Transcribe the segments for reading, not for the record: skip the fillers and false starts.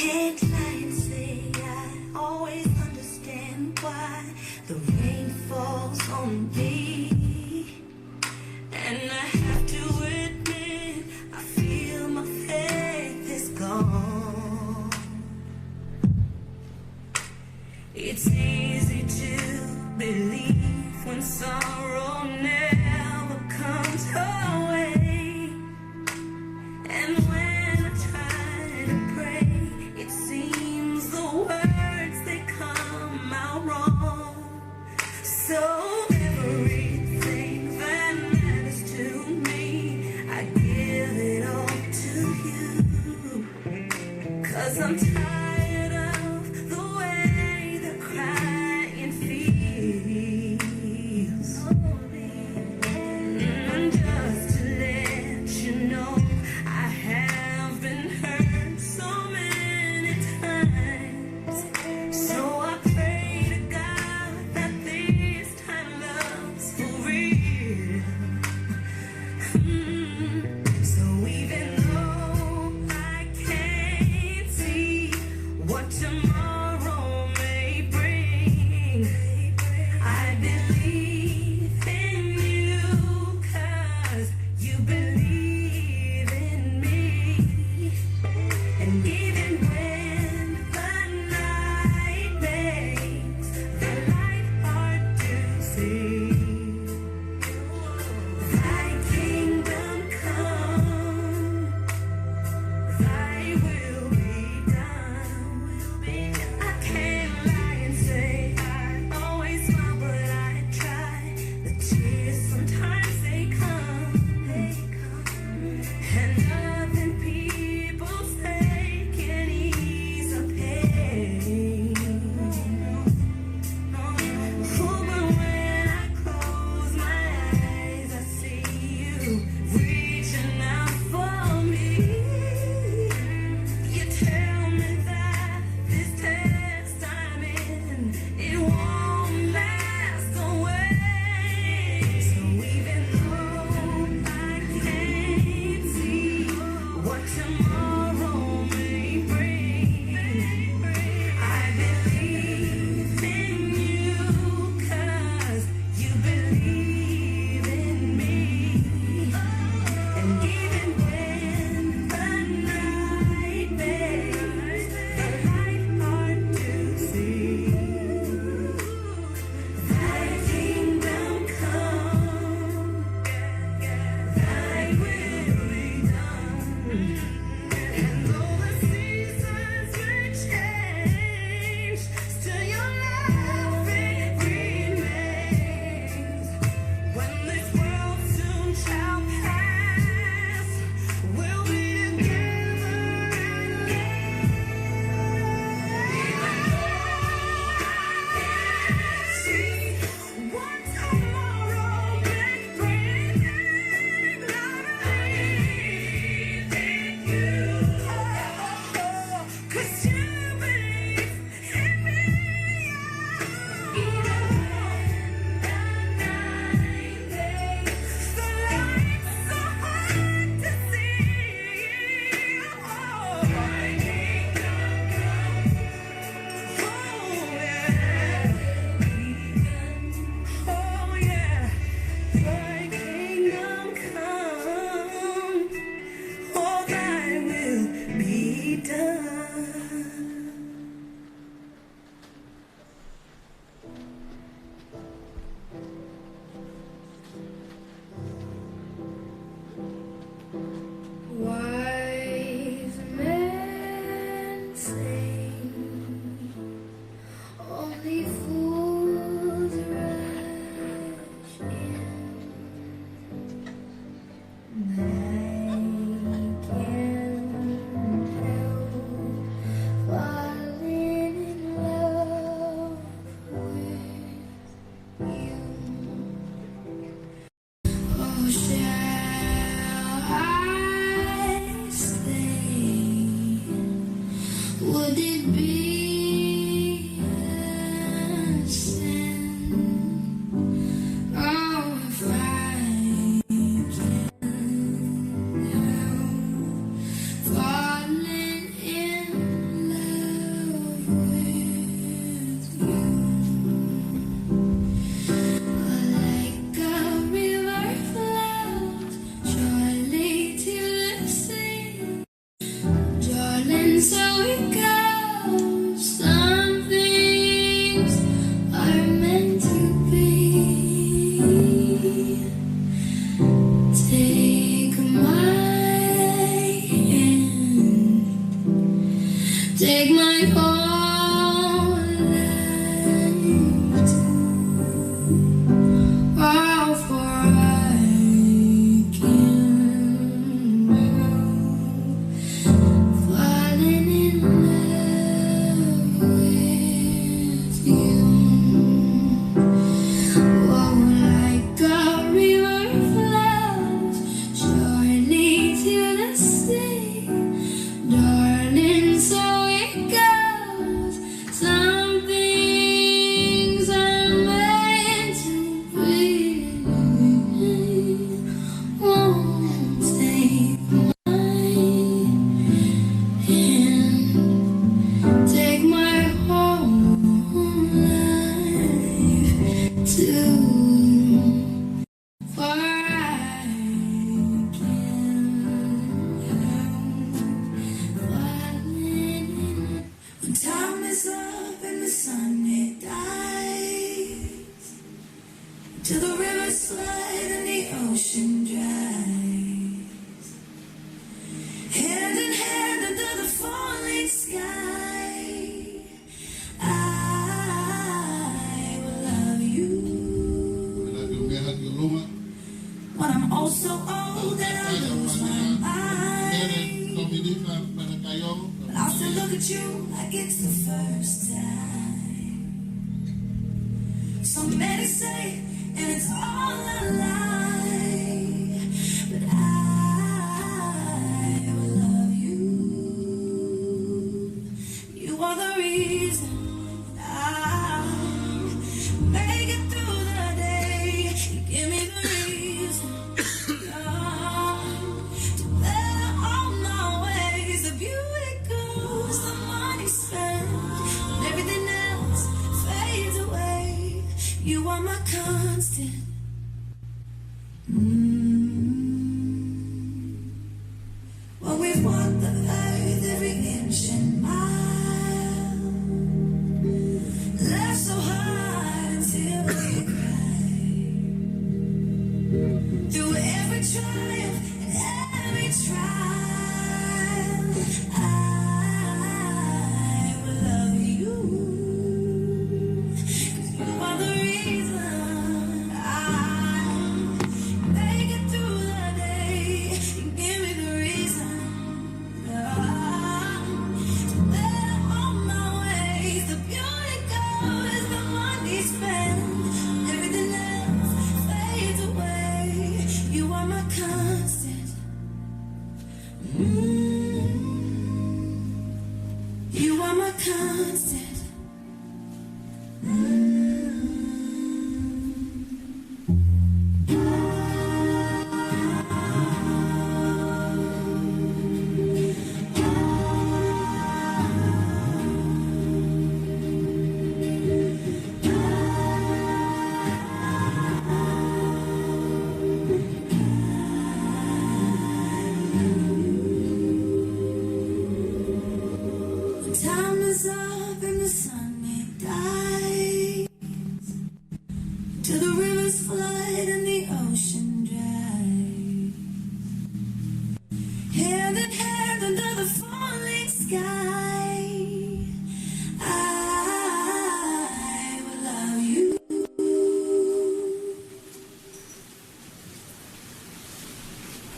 can't lie and say I always understand why the rain falls on me. And I have to admit, I feel my faith is gone. It's easy to believe when sorrow never comes her way. And when I try to pray, it seems the words they come out wrong. So everything that matters to me, I give it all to you. 'Cause I'm tired of the way the crying feels. And just to let you know, I have been hurt so many times. So I pray to God that this time love's for real. So even though I can't see what tomorrow may bring, I believe in you 'cause you believe in me. And even when the night makes the light hard to see, thy kingdom come, so it goes. Some things are meant to be. Take my hand, take my whole life too. All for I can falling in love with you. Oh, like a river flows surely to the sea, darling, so it goes. Some things are meant to be. Won't take my hand, take my whole life too. For I when time is up and the sun it dies, till the rivers flood and the ocean dries, hand in hand under the falling sky, I will love you. When I'm oh so old and I lose my mind, Tominika, Matakaiongo. but I'll still look at you like it's the first time. So many say, and it's all a lie, but I will love you. You are the reason I'll make it through the day. You give me the reason to better all my ways. The beauty goes, the money spent, and everything else fades away. You are my constant. Well, we've walked the earth every inch and mile, laughed so hard until we cried. Through every triumph and every trial, I will love you. 'Cause you are the reason I make it through the day. You give me the reason to better all my ways. The beauty goes, the money spent, everything else fades away. You are my constant. You are my constant. When time is up and the sun it dies, till the rivers flood and the ocean dries, hand in hand under the falling sky, I will love you.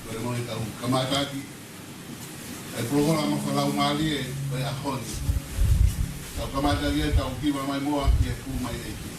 Moimoi tau kamataki. Ai programa falau mali e vai ahoni. Tau kamataki e tau kiwa mai moa ki e ku mai eki.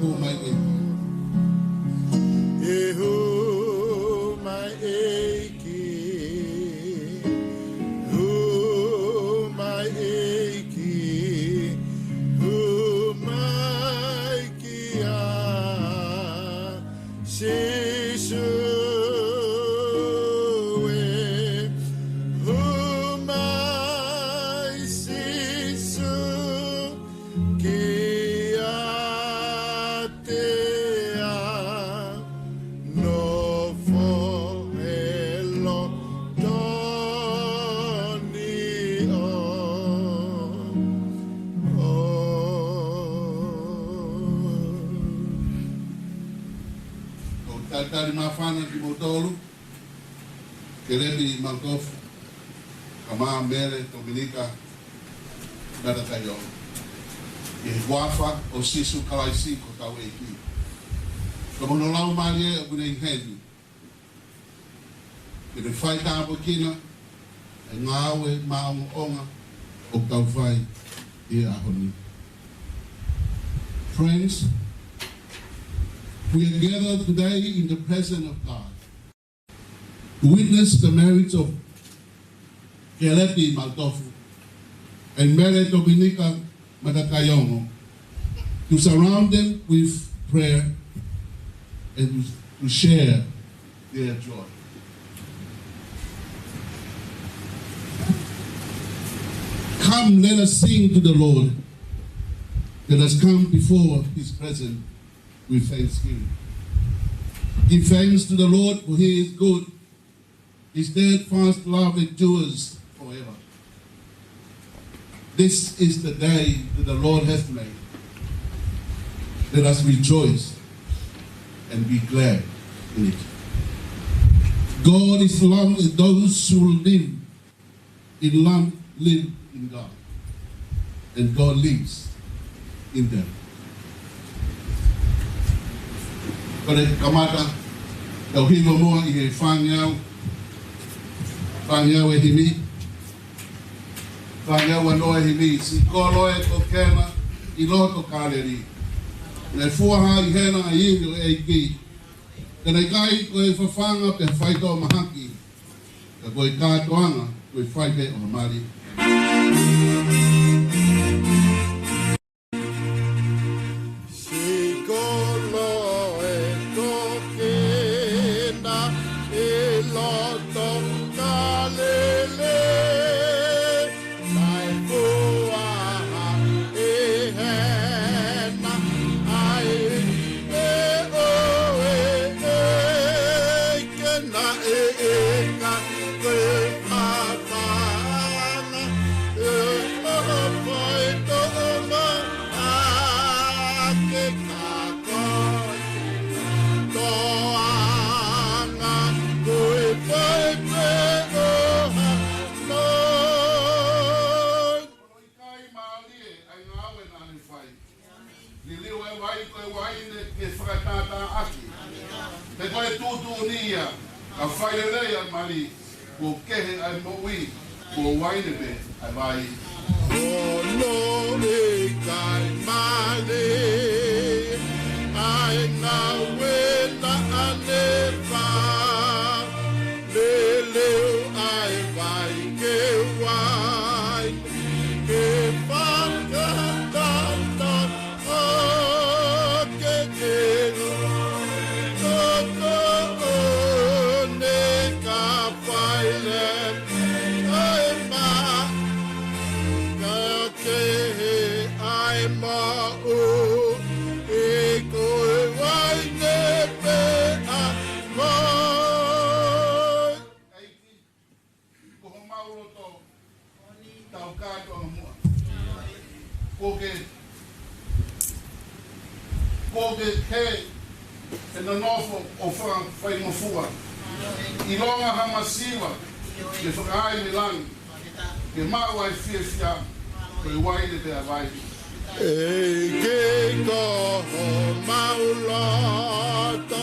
Moimoi. Tari mafana ki Mautofu, Kelepi, Mautofu, Mele, Tominika, Matakaiongo. E guafa o sisu kalaisi ko tau e ki. Kamo no lau marie o bune inheni. Ke ne whai tāpo kina, e ngāwe maongo onga o tau whai e ahoni. Friends, we are gathered today in the presence of God to witness the marriage of Kelepi Mautofu and Mele Tominika Matakaiongo, to surround them with prayer and to share their joy. Come, let us sing to the Lord. Let us come before his presence with thanksgiving. Give thanks to the Lord, for he is good. His steadfast love endures forever. This is the day that the Lord has made. Let us rejoice and be glad in it. God is love, and those who live in love live in God, and God lives in them. Kore kamata tau hiwa moa I he whāngiau e himi, whāngiau anoa e himi, si kolo e ko kena I loto kāreri. Nei fuaha I hena I ingo e ki, tēnei kai ko e whawhanga pe whaito mahaki, ka koe kātoanga koe whaipe o Mari. Te koe tūtū nia, a whaerei a mari, ko kehe ai moui, ko waine me ai vai. O no e kai male, ai ngā wena ane wha, le leo ai vai ke wai, ke whakatata o ke kero. Koke ke e na nofo o whai mafua. I longa hamasiwa, ke whakaai milangi, ke mau ai fia, koe waine te awai. E ke koho maulata,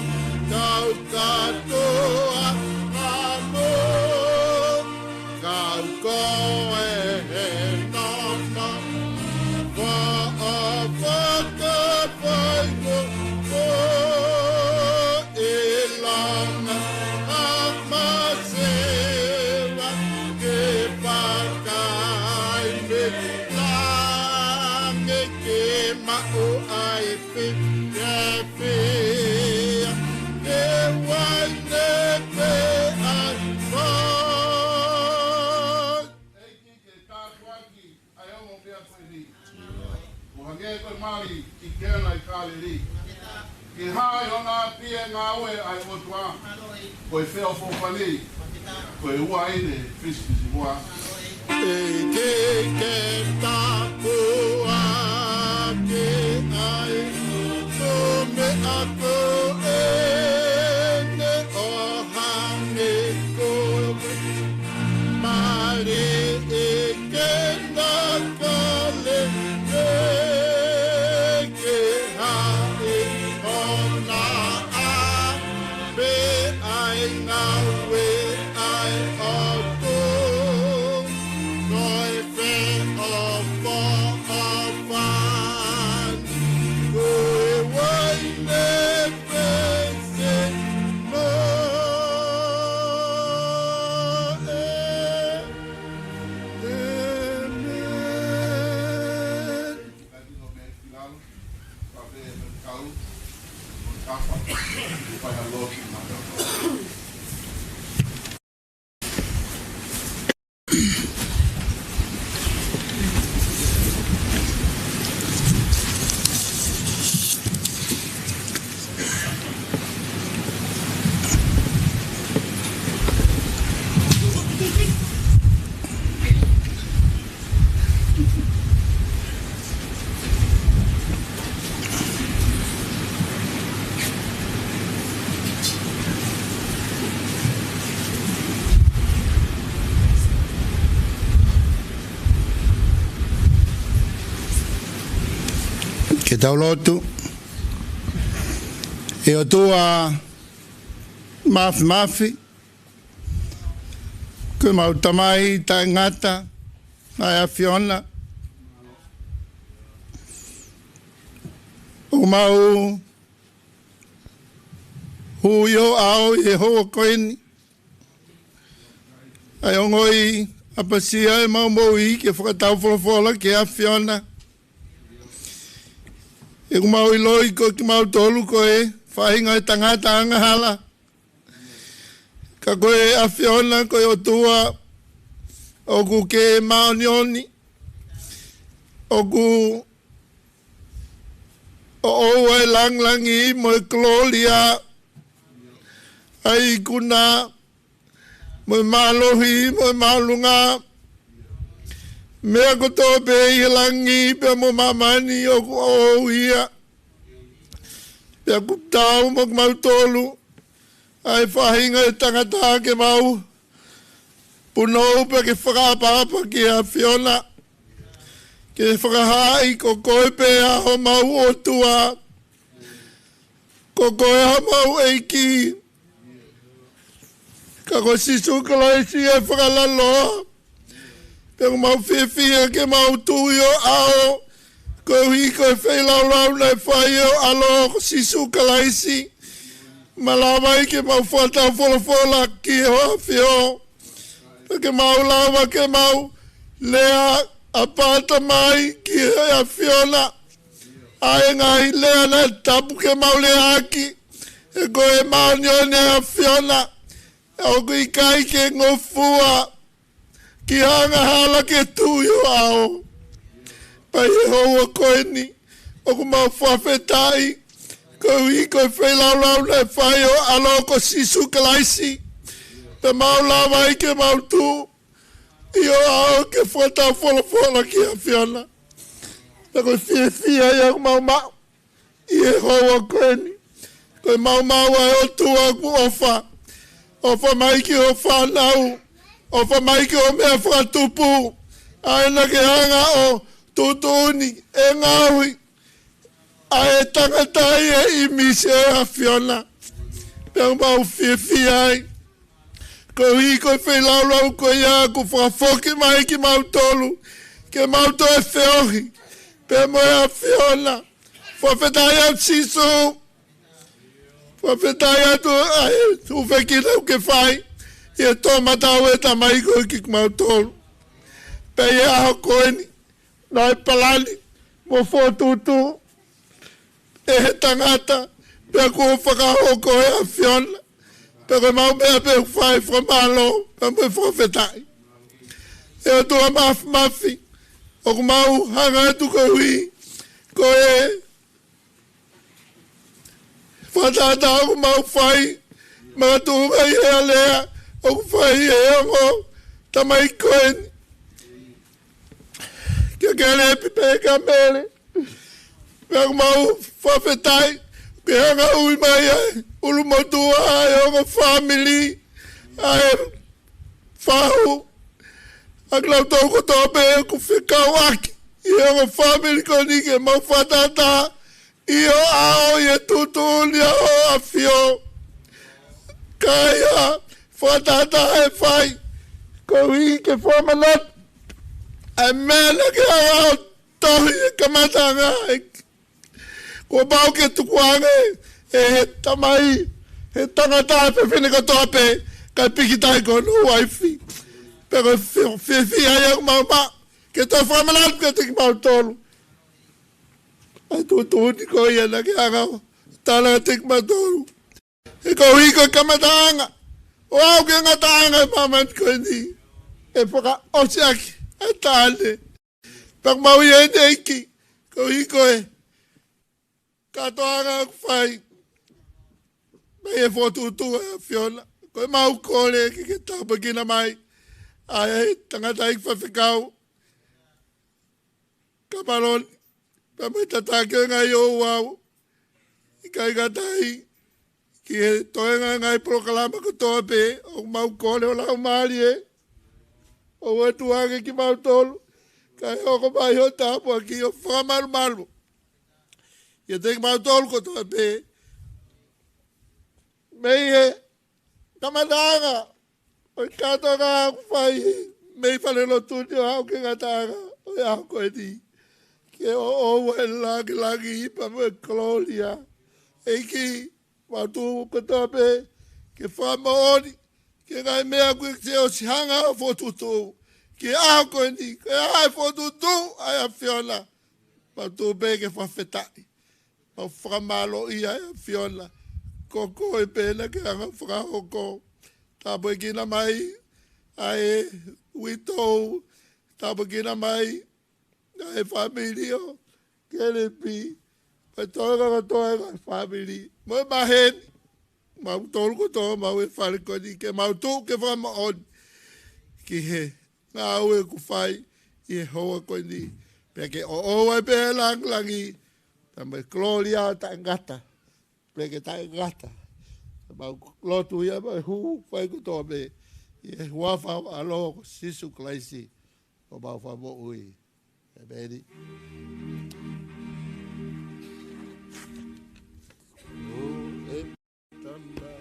kau katoa amo, kau koe he nana, wha a whaka whaiko, ke ma'o ai pe pe ke wane pe ai fa Eki ke tātuaki ai ongo pia koe ni. O hange koe mari ki kena I kāle li. Ki hai o ngā pia ngā ue ai otua. Koe wheo fōwhani. Koe ua ine fiskisi mua. ke tāpua ke ai o me ako ne o hange koe mare ke na kale ke hae o na a be ai ngā we ai o tō Noi fe o fo o fan Koe wai ne pese mo Amen Latino me filalo. Pape me kau. Kafa. Pai halo ki mata. Ke tau lotu e o tua mafi koe mau tamai ta ngata ai a Fiona o mau huio ao e hoa koeni ai ongoi apasia e mau moi ke whakatau wholofola ke a Fiona e ku mau iloi ko ki mau tolu ko e whahinga e tangata anga hala. Ka koe a Fiona ko e o tua o ku ke maonioni o ku o oua e langlangi mo e klolia ai kuna mo e malohi mo e malunga mea ko tō pe I langi pe mo mamani o ku o ia. Pea ku tau mo ku mau tolu. Ai whahinga e tangata ke mau. Punou pe ke whakapapa ki a Fiona. Ke whakahai ko koe pe a ho mau o tua. Ko koe ha mau eiki. Ka ko sisu kalaisi e whakalaloa. Pero mau whiwhia ke mau tuio ao, ko hui ko whailau lau nei whaio alo sisu kalaisi. Malawai ke mau whatau wholofola ki hoa whio. Ke mau lawa ke mau lea a pata mai ki a Fiona. Ai ngai lea na tapu ke mau lea aki. E ko e mau nione a Fiona. Au kui kai ke ngofua. Ki hanga hala ke tuio ao. Pai e hoa koe ni. O ku mau whawhetai. Ko hui ko whailau nei whaio alo ko sisu kalaisi. Pe mau lawa I ke mau tu. I o ao ke whatau wholofola ki a Fiona. Pe ko whia I au mau mau. I e hoa koe ni. Ko mau mau ai o tua ku ofa. Ofa mai ki o whanau. O whamaike o mea whakatupu, aina ke hanga o tutuni e ngāhui, a e tangatai e I mise e a Fiona. Pea mau whiwhi ai, ko hi koe whelaulau ko ia ku whakafoki mai ki mau tolu, ke mau to e whiohi, pea mo e a Fiona, whawhetai au sisu, whawhetai atu ai, uwhekina uke whai, Ia tō matau e tamai koe ki mau tolu. Pei e aho koeni, nai palani, mo fotutu e he tangata pe ko whakahoko e a whiona pe ko mau mea pe whai whamalo pe mo whawhetai e o tua mafi o ku mau hanga tu ko hui ko e whatata o ku mau whai mga tuunga i hea lea o ku whai e ongo tamai koeni kia Kelepi pe ka Mele pe ku mau whawhetai ke hanga ui mai ai ulu motua ai ongo family ai whahu a klau tau ko tau pe ku whikau aki i ongo family ko ni ke mau whatata i o ao i e tutu ni o a whio kai a whatata e whai ko hi ke whamanat a mele ke ao tohi e kamatanga ko bau ke tukuange e he tamai he tangata pe whine ka toa pe kai pikitai ko no waifi pero fifi ai mama que to whamanat ke te mau tolu ai tu ni ko ia na ke anga tala te mau tolu e ko hi ko kamatanga o au ke ngatanga mama ko ni e poka osiaki e tale pak mau ia neki ko hi ko e ka toanga fai mai e fotu tu e fiona ko mau kole ke tapa kina mai ai tangata ik whawhikau kaparon pa mai tatake ngai o wau i kai gatai ki he toenga ngai proklama ko toa pe o mau kone o lau maari e o watuange ki mau tolu kai hoko mai ho tapu ki o whamaru maru i te mau tolu ko toa pe mei he kamadanga o kato nga whai mei whale lo tuni o hau ke ngatanga o hau koe ni ke o e lagi hipa mo e kololia e ki watu katoa pe ke whamaoni ke ngai mea kue se o sihanga o fotutu ke hau koe ni ke hai fotutu ai a whiona watu pe ke whawhetai o whamalo i ai a whiona koko e pena ke anga whakahoko tapo e kina mai ai wito tapo kina mai ai familio Kelepi pa toga family mo mahen mau tolu ko to mau e fale ko ni ke mau tu ke fama on ki he na o ku fai i ho ko ni pe ke o e pe langi tambe gloria tangata pe ke tangata mau lotu ia mai hu fai ko to be e wa fa alo sisu klaisi o ba fa mo ui e beri o e tamba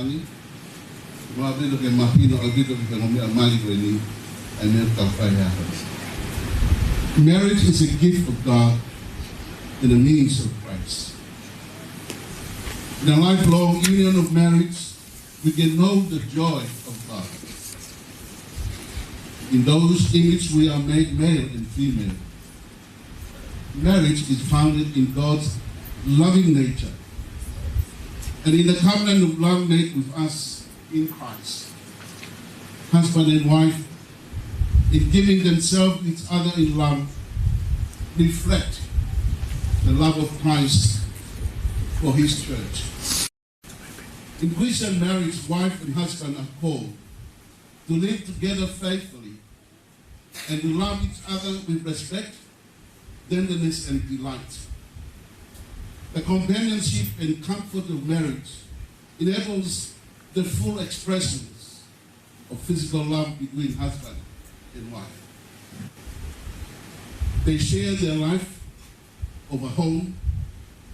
Pani. Mga dito kay Mapino, o dito kay Ngomia Mali ko ini, ay meron kafaya. Marriage is a gift of God and a means of Christ. In a lifelong union of marriage, we can know the joy of God. In those in which we are made male and female. Marriage is founded in God's loving nature and in the covenant of love made with us in Christ. Husband and wife, in giving themselves each other in love, reflect the love of Christ for his church. In Christian marriage, wife and husband are called to live together faithfully and to love each other with respect, tenderness, and delight. The companionship and comfort of marriage enables the full expressions of physical love between husband and wife. They share their life of a home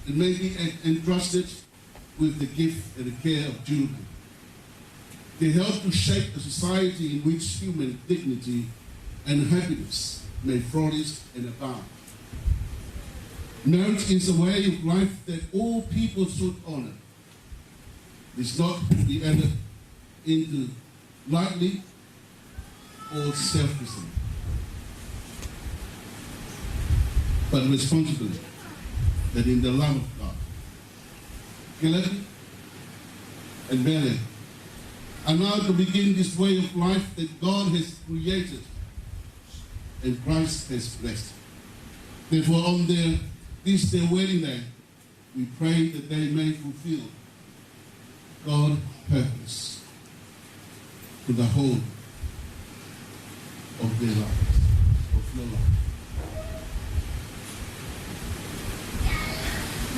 and may be entrusted with the gift and the care of children. They help to shape a society in which human dignity and happiness may flourish and abound. Marriage is a way of life that all people should honor. It's not to be entered into lightly or selfishly, but responsibly, that in the love of God. Kelepi and Mele are now to begin this way of life that God has created and Christ has blessed. Therefore, on their wedding day, we pray that they may fulfill God's purpose to the whole of their lives, of your life.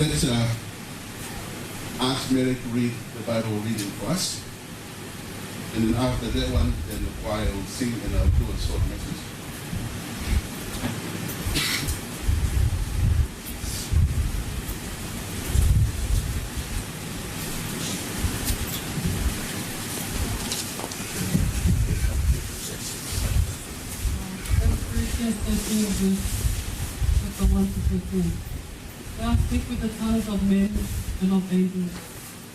Let's ask Mele to read the Bible reading for us. And then after that one, then the choir will sing and I'll do a short message. Chapter 1 to 15. I speak with the tongues of men and of angels.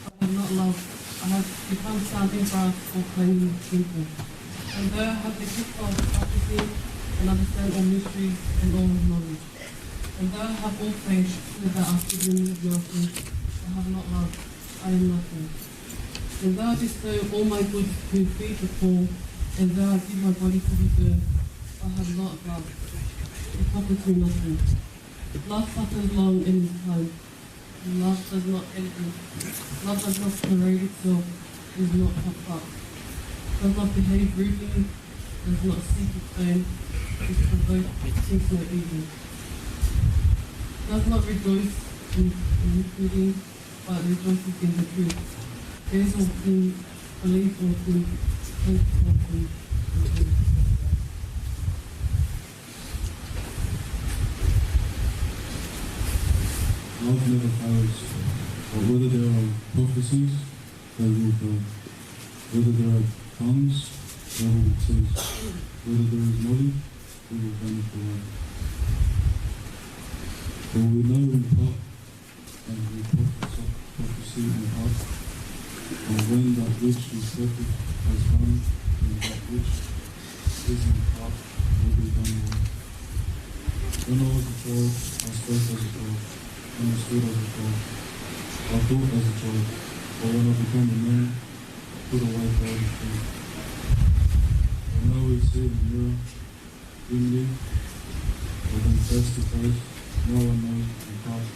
I have not loved. I have become sounding brass or clanging cymbal. And though I have the gift of prophecy and understand all mysteries and all knowledge. And though I have all faith so that I could remove mountains, I have not love. I am nothing. And though I bestow all my goods to feed the poor, and though I give my body to be burned, I have not love. It profits me nothing. Love suffers long and is kind. Love does not envy. Love does not parade itself, is not puffed up, does not behave rudely, does not seek its own, is provoked, thinks no evil. Does not rejoice in iniquity, but rejoices in the truth. Bears all things, believes all things, hopes all things. Love never fails, but whether there are prophecies, they will go. Whether there are tongues, they will cease. Whether there is knowledge, it will vanish away. For we know in part, and we prophecy in part, and when that which is perfect has done, then that which is in part will be done well. When I was a child, I spoke as a child. Understood as a child. I thought as a child, but when I became a man, I put away childish things. And now we see in the mirror, dimly, but then face to face, no one knows in part.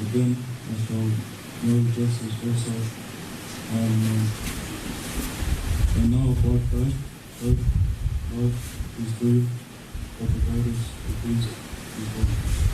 But then I shall know just as also I am known. And now by faith, hope, love is true, but the greatest of these is love.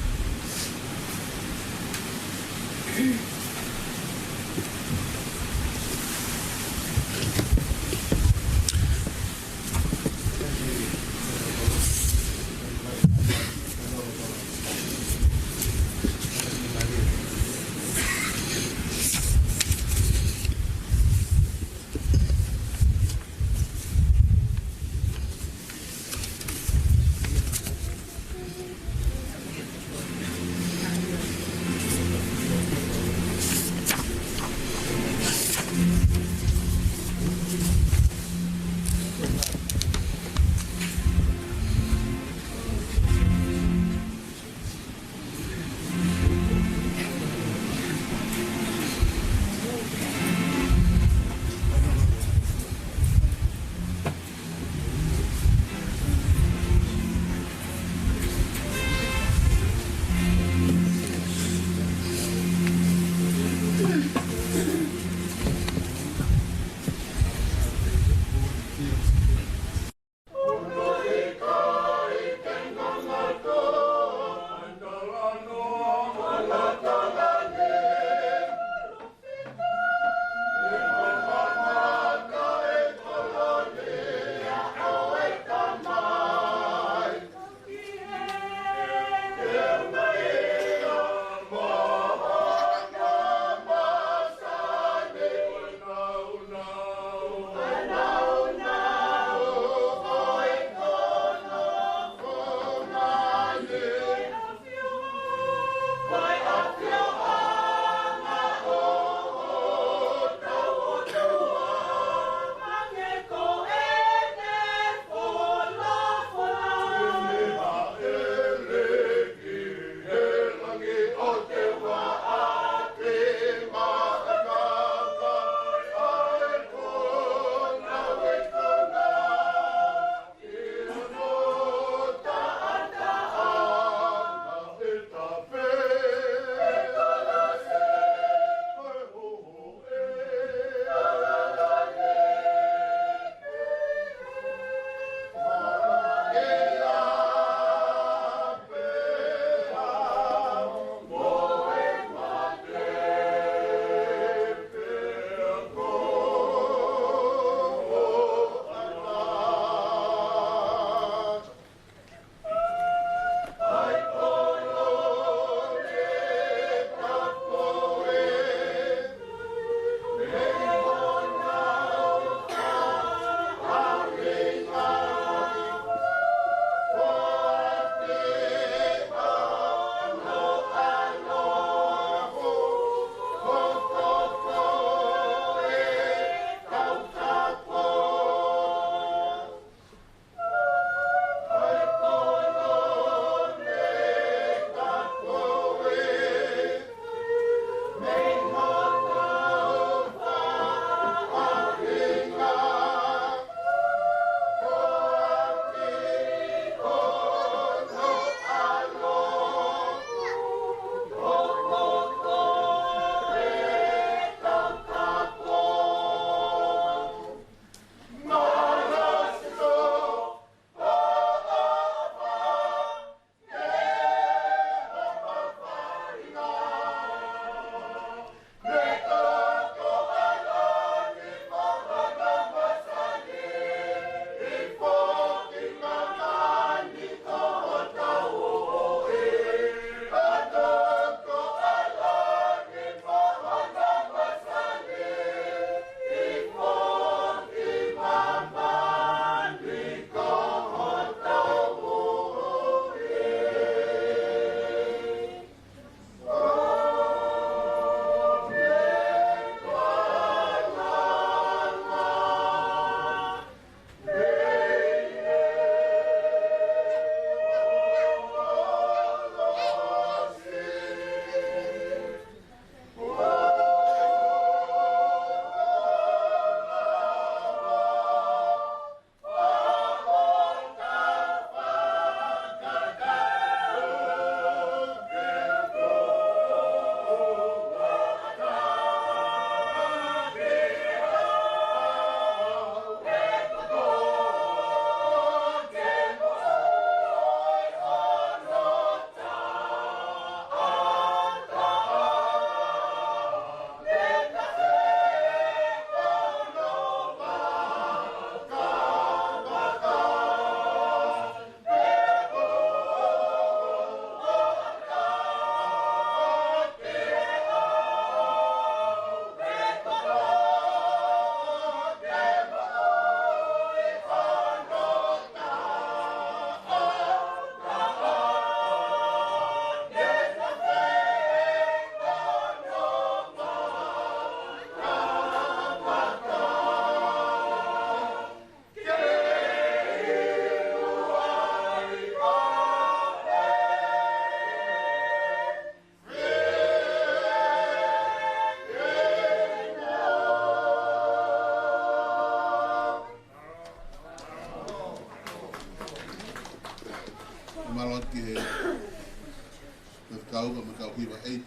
kau ma kau hiwa 80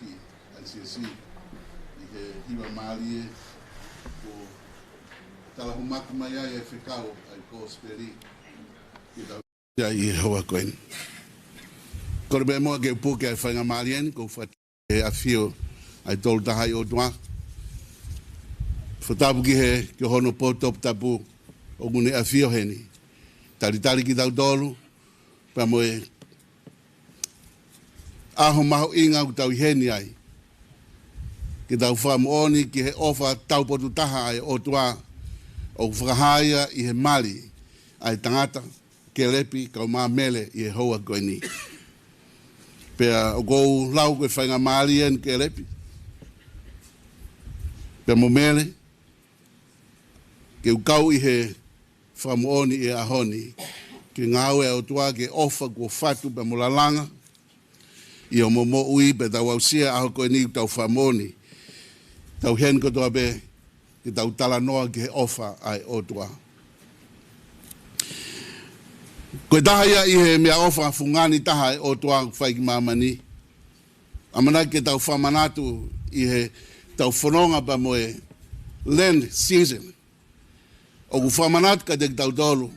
ai si I he hiwa mali ko tala humaku mai ai whekau ai ko speri ia I hoa koen ko be mo ke pu ke whainga malien ko wha e a fio ai tolu tahai o tua whatapu ki he ki hono potop tapu o ngune a fio heni tari ki tau tolu pa mo e aho maho inga ku tau heni ai ki tau whamuoni ki he ofa tau potu taha ai o tua o whakahaya I he mali ai tangata Kelepi kau mā Mele I he hoa koe ni pea o kou lau koe whainga mali en Kelepi pea mo Mele ke ukau I he whamuoni I ahoni ki ngāwe au tua ke ofa kua whatu pe mulalanga I o momo ui pe tau au sia aho koe ni tau whamuoni tau hen kotoa pe ki tau tala noa ki he ofa ai o tua koe taha ia I he mea ofa fungani taha ai o tua whai ki mamani amana ke tau whamanatu I he tau whanonga pa moe land season o ku whamanatu ka te tau tolu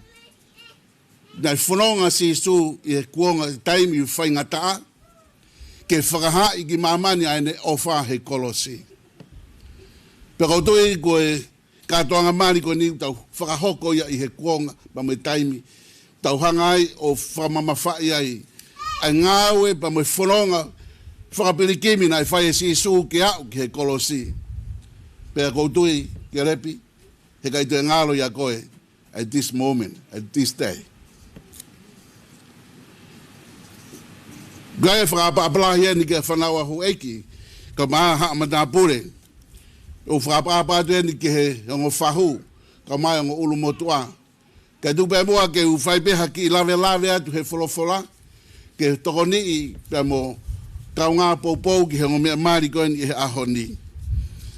nai whanonga si su I he kuonga taimi I whai ngataa ke whakahai ki mamani aine ofa he kolosi pero toi koe katoanga mani ko ni tau whakahoko ia I he kuonga pa moe taimi tau hangai o whamamawhai ai ai ngāwe pa moe whanonga whakapirikimi nai whai si su ke au ki he kolosi pea koutui ke repi he kai te ngalo ia koe at this moment, at this day. Gaya whakapapalahi ni ke whanawa hu eki ka maa haa matapure o whakapapatu ni ke he ongo whahu ka mai ongo ulu motua ka tupe mua ke u whaipeha ki lave atu he wholofola ke tokoni I pe mo kau ngā poupou ki he ngo mea maari koe ni he aho ni.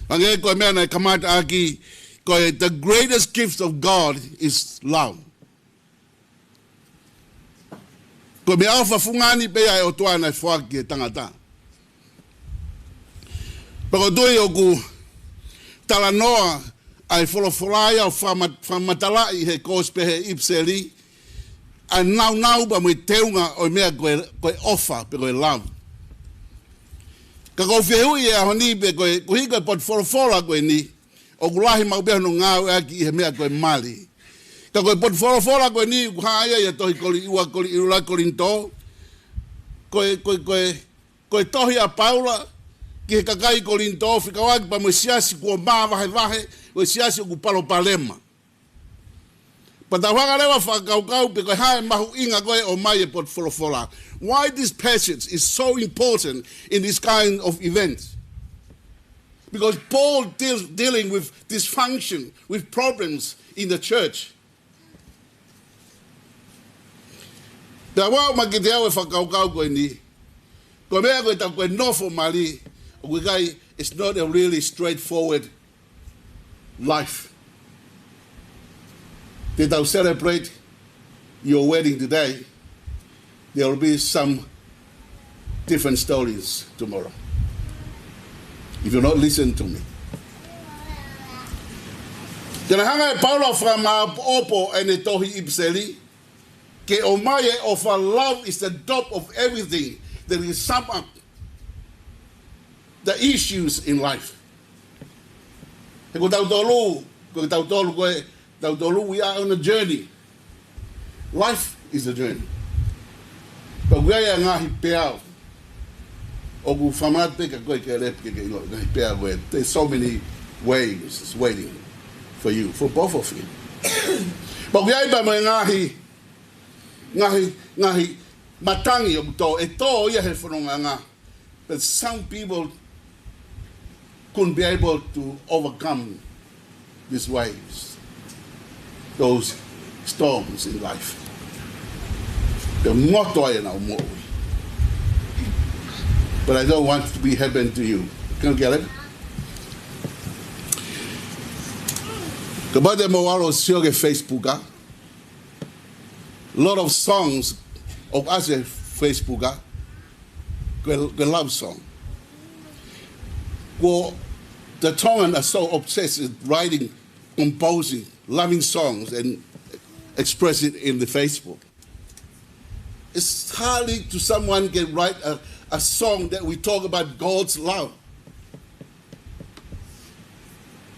Ange koe mea nei kamata aki koe the greatest gift of God is love. Koe mea awha fungani pe ai o toa nei whaki e tangata. Pero tui o ku tala noa ai wholofolaia o whamatalai he kospe he ipseli a nau pa mui teunga o mea koe ofa pe koe love. Ka kou whihui e ahoni pe koe hika pot wholofola koe ni o kulahi maupeha no ngāu e aki I he mea koe mali. Ka koe pot wholofola koe ni kuhaia ia tohi koli iwa koli irula kolinto koe tohi a Paula ki he kakai kolinto whikawaki pa mui siasi kua maa vahe koe siasi o kupalo palema. Pa ta whakalewa whakaukau pe koe hae mahu inga koe o mai e pot wholofola. Why this patience is so important in this kind of events? Because Paul dealing with dysfunction, with problems in the church. Ta wao makite au e whakaukau koe ni. Koe mea koe ta koe nofo mali. O koe kai, it's not a really straightforward life. They don't celebrate your wedding today. There will be some different stories tomorrow. If you not listen to me. Tena hanga e Paula from Opo and e tohi ipseli. Ke o mai of our love is the top of everything that will sum up the issues in life. He ko tautolu, we are on a journey. Life is a journey. But we are ngahi peao. O ku whamate ka koe Kelepi ke ngahi peao koe. There's so many ways waiting for you, for both of you. But we are ba mai ngahi matangi o to e to ia he whanonga ngā. But some people couldn't be able to overcome these waves, those storms in life. The motto I know more. But I don't want to be heaven to you. Can you get it? Kabade mo walo sioge Facebook. A lot of songs of us Facebook. the love song. Well, the Tongan are so obsessed with writing, composing, loving songs and express it in the Facebook. It's hardly to someone can write a song that we talk about God's love.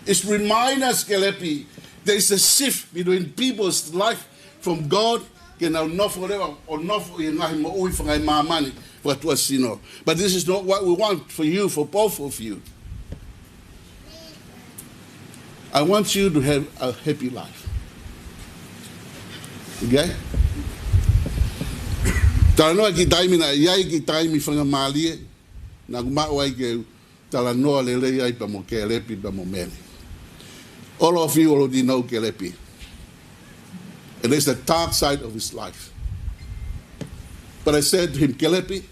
It's remind us, Kelepi, there's a shift between people's life from God but this is not what we want for you, for both of you. I want you to have a happy life. Okay? Talanoa ki taimi na iai ki taimi whanga maalie, na kumau ai ke talanoa lele ai pa mo Kelepi pa mo Mele. All of you already know Kelepi. And there's the dark side of his life. But I said to him, Kelepi,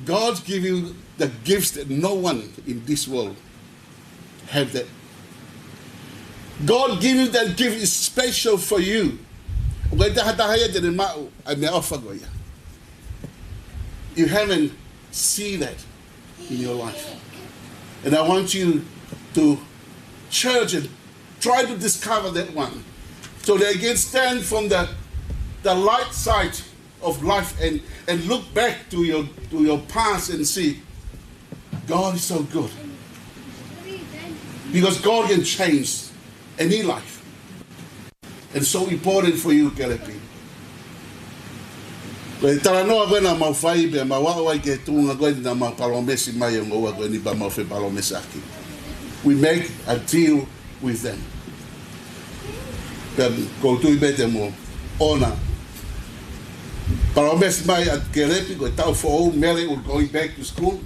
God give you the gifts that no one in this world have that. God give you that gift is special for you. You haven't seen that in your life. And I want you to church and try to discover that one. So they can stand from the light side of life and look back to your past and see, God is so good. Because God can change any life. And so important for you, Kelepi. We make a deal with them. Go to better more honor. Promise by at Kelepi, go tell for old Mele will going back to school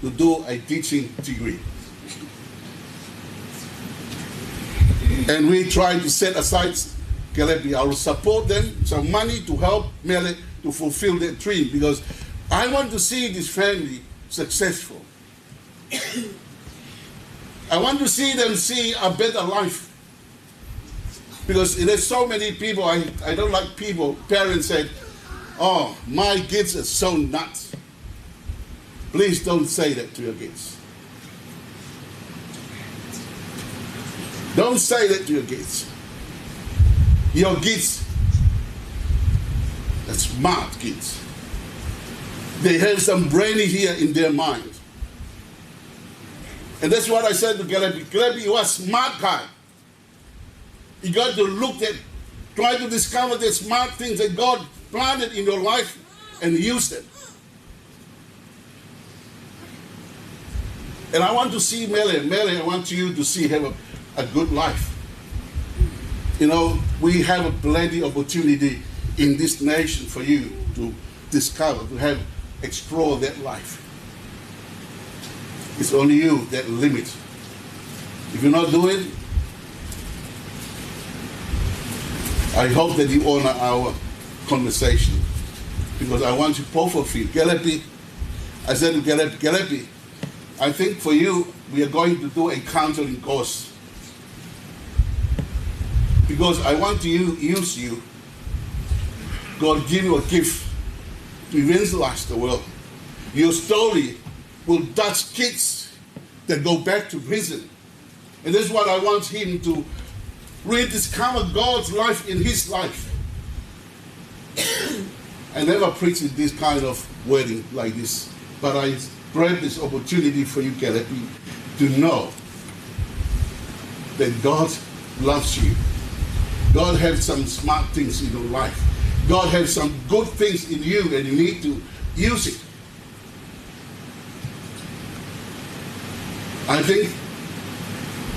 to do a teaching degree. And we try to set aside Kelepi. I will support them some money to help Mele to fulfill their dream because I want to see this family successful. I want to see them see a better life. Because there's so many people, I don't like people, parents said, oh, my kids are so nuts. Please don't say that to your kids. Don't say that to your kids. Your kids are smart kids. They have some brainy here in their mind. And that's what I said to Kelepi. Kelepi, you are a smart guy. You got to look at, try to discover the smart things that God planted in your life and use them. And I want to see Mele. Mele, I want you to see have a good life. You know, we have a plenty of opportunity in this nation for you to discover, to explore that life. It's only you that limit. If you're not doing it, I hope that you honor our conversation because I want you both of you. Kelepi, I said to Kelepi, I think for you, we are going to do a counseling course because I want to use you. God give you a gift to evangelize the world. Your story will touch kids that go back to prison. And this is what I want him to rediscover God's life in his life. I never preached in this kind of wedding like this, but I grab this opportunity for you, Kelepi, to know that God loves you. God has some smart things in your life. God has some good things in you and you need to use it. I think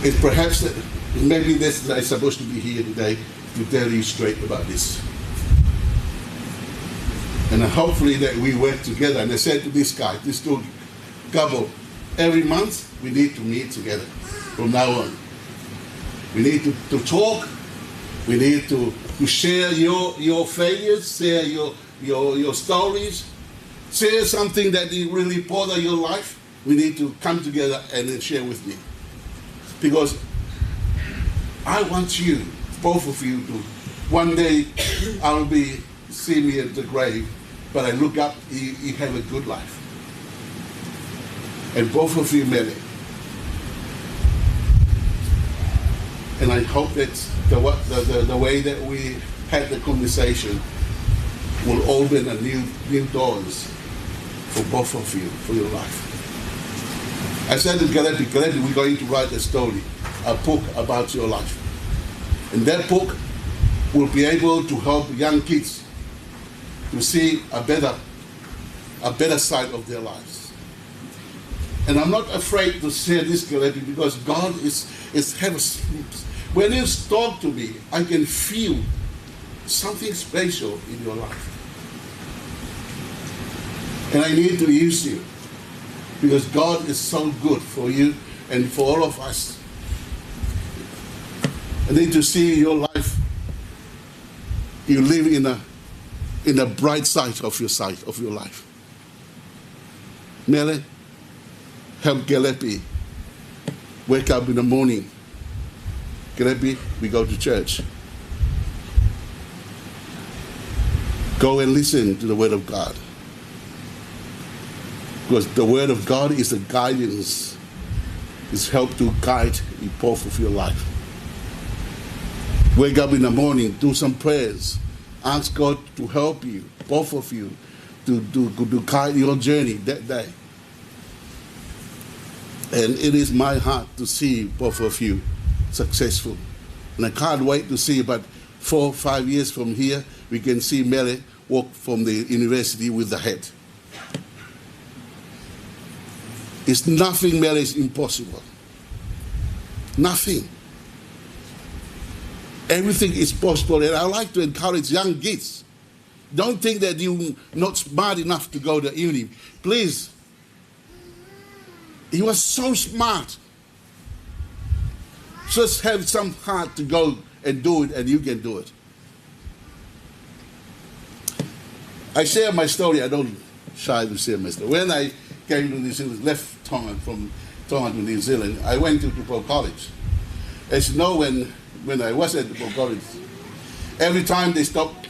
it's perhaps that maybe this is supposed to be here today to tell you straight about this. And hopefully that we work together. And I said to this guy, this two couple, every month we need to meet together from now on. We need to talk. We need to share your failures, share your stories, share something that really bother your life. We need to come together and then share with me. Because I want you, both of you, to one day I'll be see me at the grave But I look up, he have a good life. And both of you, Mele. And I hope that the way that we had the conversation will open a new doors for both of you, for your life. I said to Kelepi, we're going to write a story, a book about your life. And that book will be able to help young kids to see a better side of their lives. And I'm not afraid to say this, Kelepi, because God is when you talk to me, I can feel something special in your life. And I need to use you because God is so good for you and for all of us. I need to see your life. You live in a bright side of your life. Mele, help Kelepi wake up in the morning. Kelepi, we go to church. Go and listen to the Word of God. Because the Word of God is a guidance. It's help to guide the path of your life. Wake up in the morning, do some prayers. Ask God to help you, both of you, to guide your journey that day. And it is my heart to see both of you successful. And I can't wait to see, but 4 or 5 years from here, we can see Mele walk from the university with the head. It's nothing, Mele, is impossible. Nothing. Everything is possible, and I like to encourage young kids. Don't think that you're not smart enough to go to uni. Please. He was so smart. Just have some heart to go and do it, and you can do it. I share my story. I don't shy to share my story. When I came to New Zealand, left Tonga, from Tonga to New Zealand, I went to DuPont College. As you know, when I was at DuPont College, every time they stopped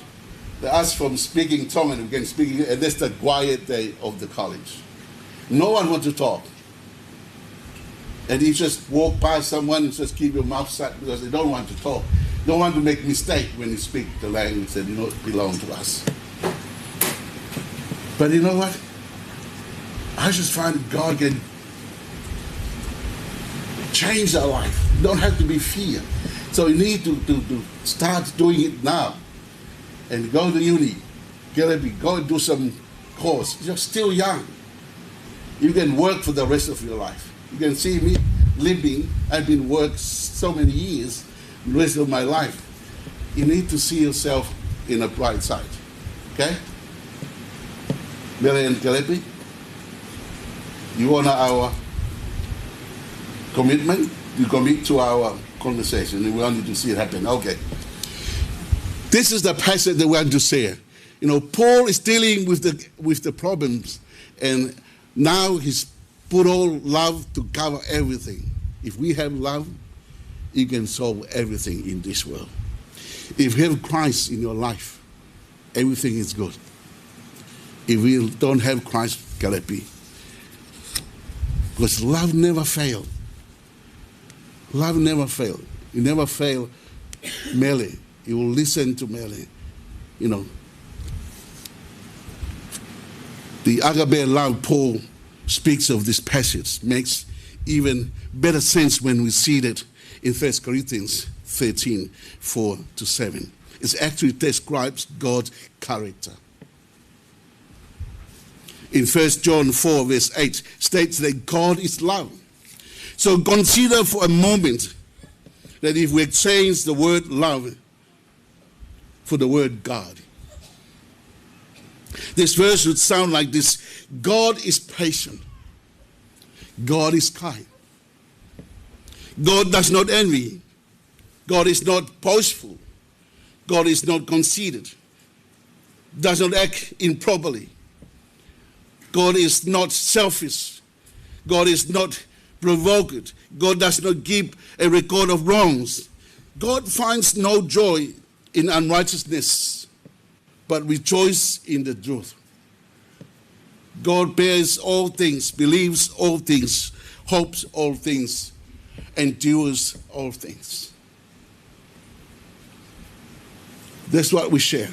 us from speaking Tongan, again speaking, and that's the quiet day of the college. No one wants to talk. And you just walk by someone and just keep your mouth shut because they don't want to talk. Don't want to make mistake when you speak the language that you know belong to us. But you know what? I just find God can change our life. You don't have to be fear. So you need to start doing it now. And go to uni. Kelepi, go and do some course. You're still young. You can work for the rest of your life. You can see me living. I've been working so many years, the rest of my life. You need to see yourself in a bright side. Okay? Mele and Kelepi, you honor our commitment. You commit to our conversation, and we want you to see it happen. Okay. This is the passage that we want to share. You know, Paul is dealing with the problems, and now he's put all love to cover everything. If we have love, you can solve everything in this world. If you have Christ in your life, everything is good. If we don't have Christ, Kelepi, because love never fails. Love never fails. You never fail Mele. You will listen to Mele. You know, the agape love Paul speaks of this passage makes even better sense when we see that in 1 Corinthians 13, 4-7. It actually describes God's character. In 1 John 4, verse 8, states that God is love. So consider for a moment that if we exchange the word love for the word God, this verse would sound like this: God is patient. God is kind. God does not envy. God is not boastful. God is not conceited. Does not act improperly. God is not selfish. God is not provoked. God does not keep a record of wrongs. God finds no joy in unrighteousness, but rejoices in the truth. God bears all things, believes all things, hopes all things, endures all things. That's what we share.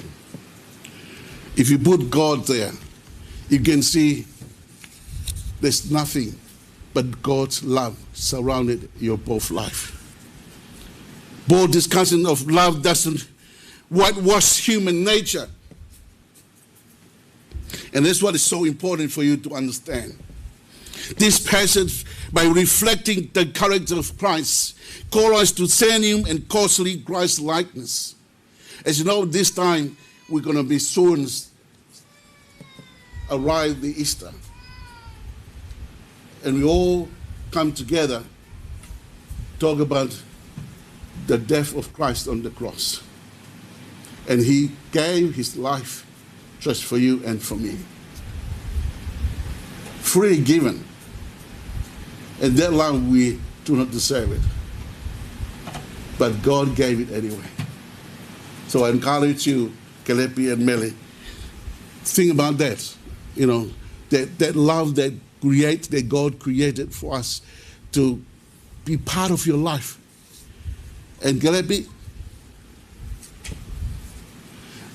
If you put God there, you can see there's nothing but God's love surrounded your both life. Both discussion of love doesn't whitewash human nature. And that's what is so important for you to understand. This passage, by reflecting the character of Christ, calls us to genuine and costly Christ-likeness. As you know, this time we're going to be soon arrive the Easter. And we all come together, talk about the death of Christ on the cross. And he gave his life just for you and for me. Freely given. And that love we do not deserve it. But God gave it anyway. So I encourage you, Kelepi and Mele, think about that. You know, that love that God created for us to be part of your life. And Kelepi,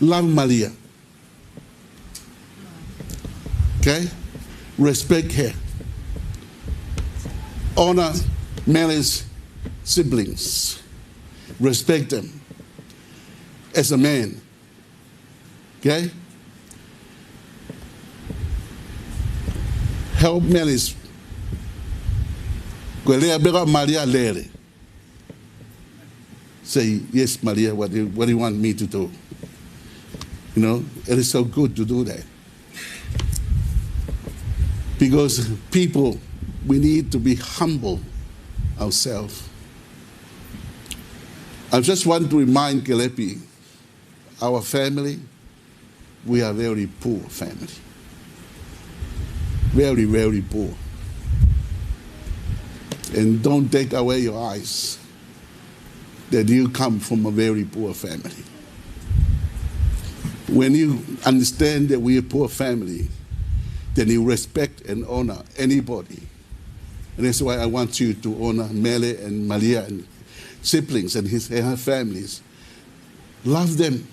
love Maria. Okay? Respect her. Honor Mele's siblings. Respect them as a man. Okay? Help Mele's. Maria Lele. Say, yes, Maria, what do you want me to do? You know, it is so good to do that. Because people, we need to be humble ourselves. I just want to remind Kelepi, our family, we are a very poor family. Very, very poor. And don't take away your eyes that you come from a very poor family. When you understand that we're a poor family, then you respect and honor anybody. And that's why I want you to honor Mele and Maria and siblings and her families. Love them.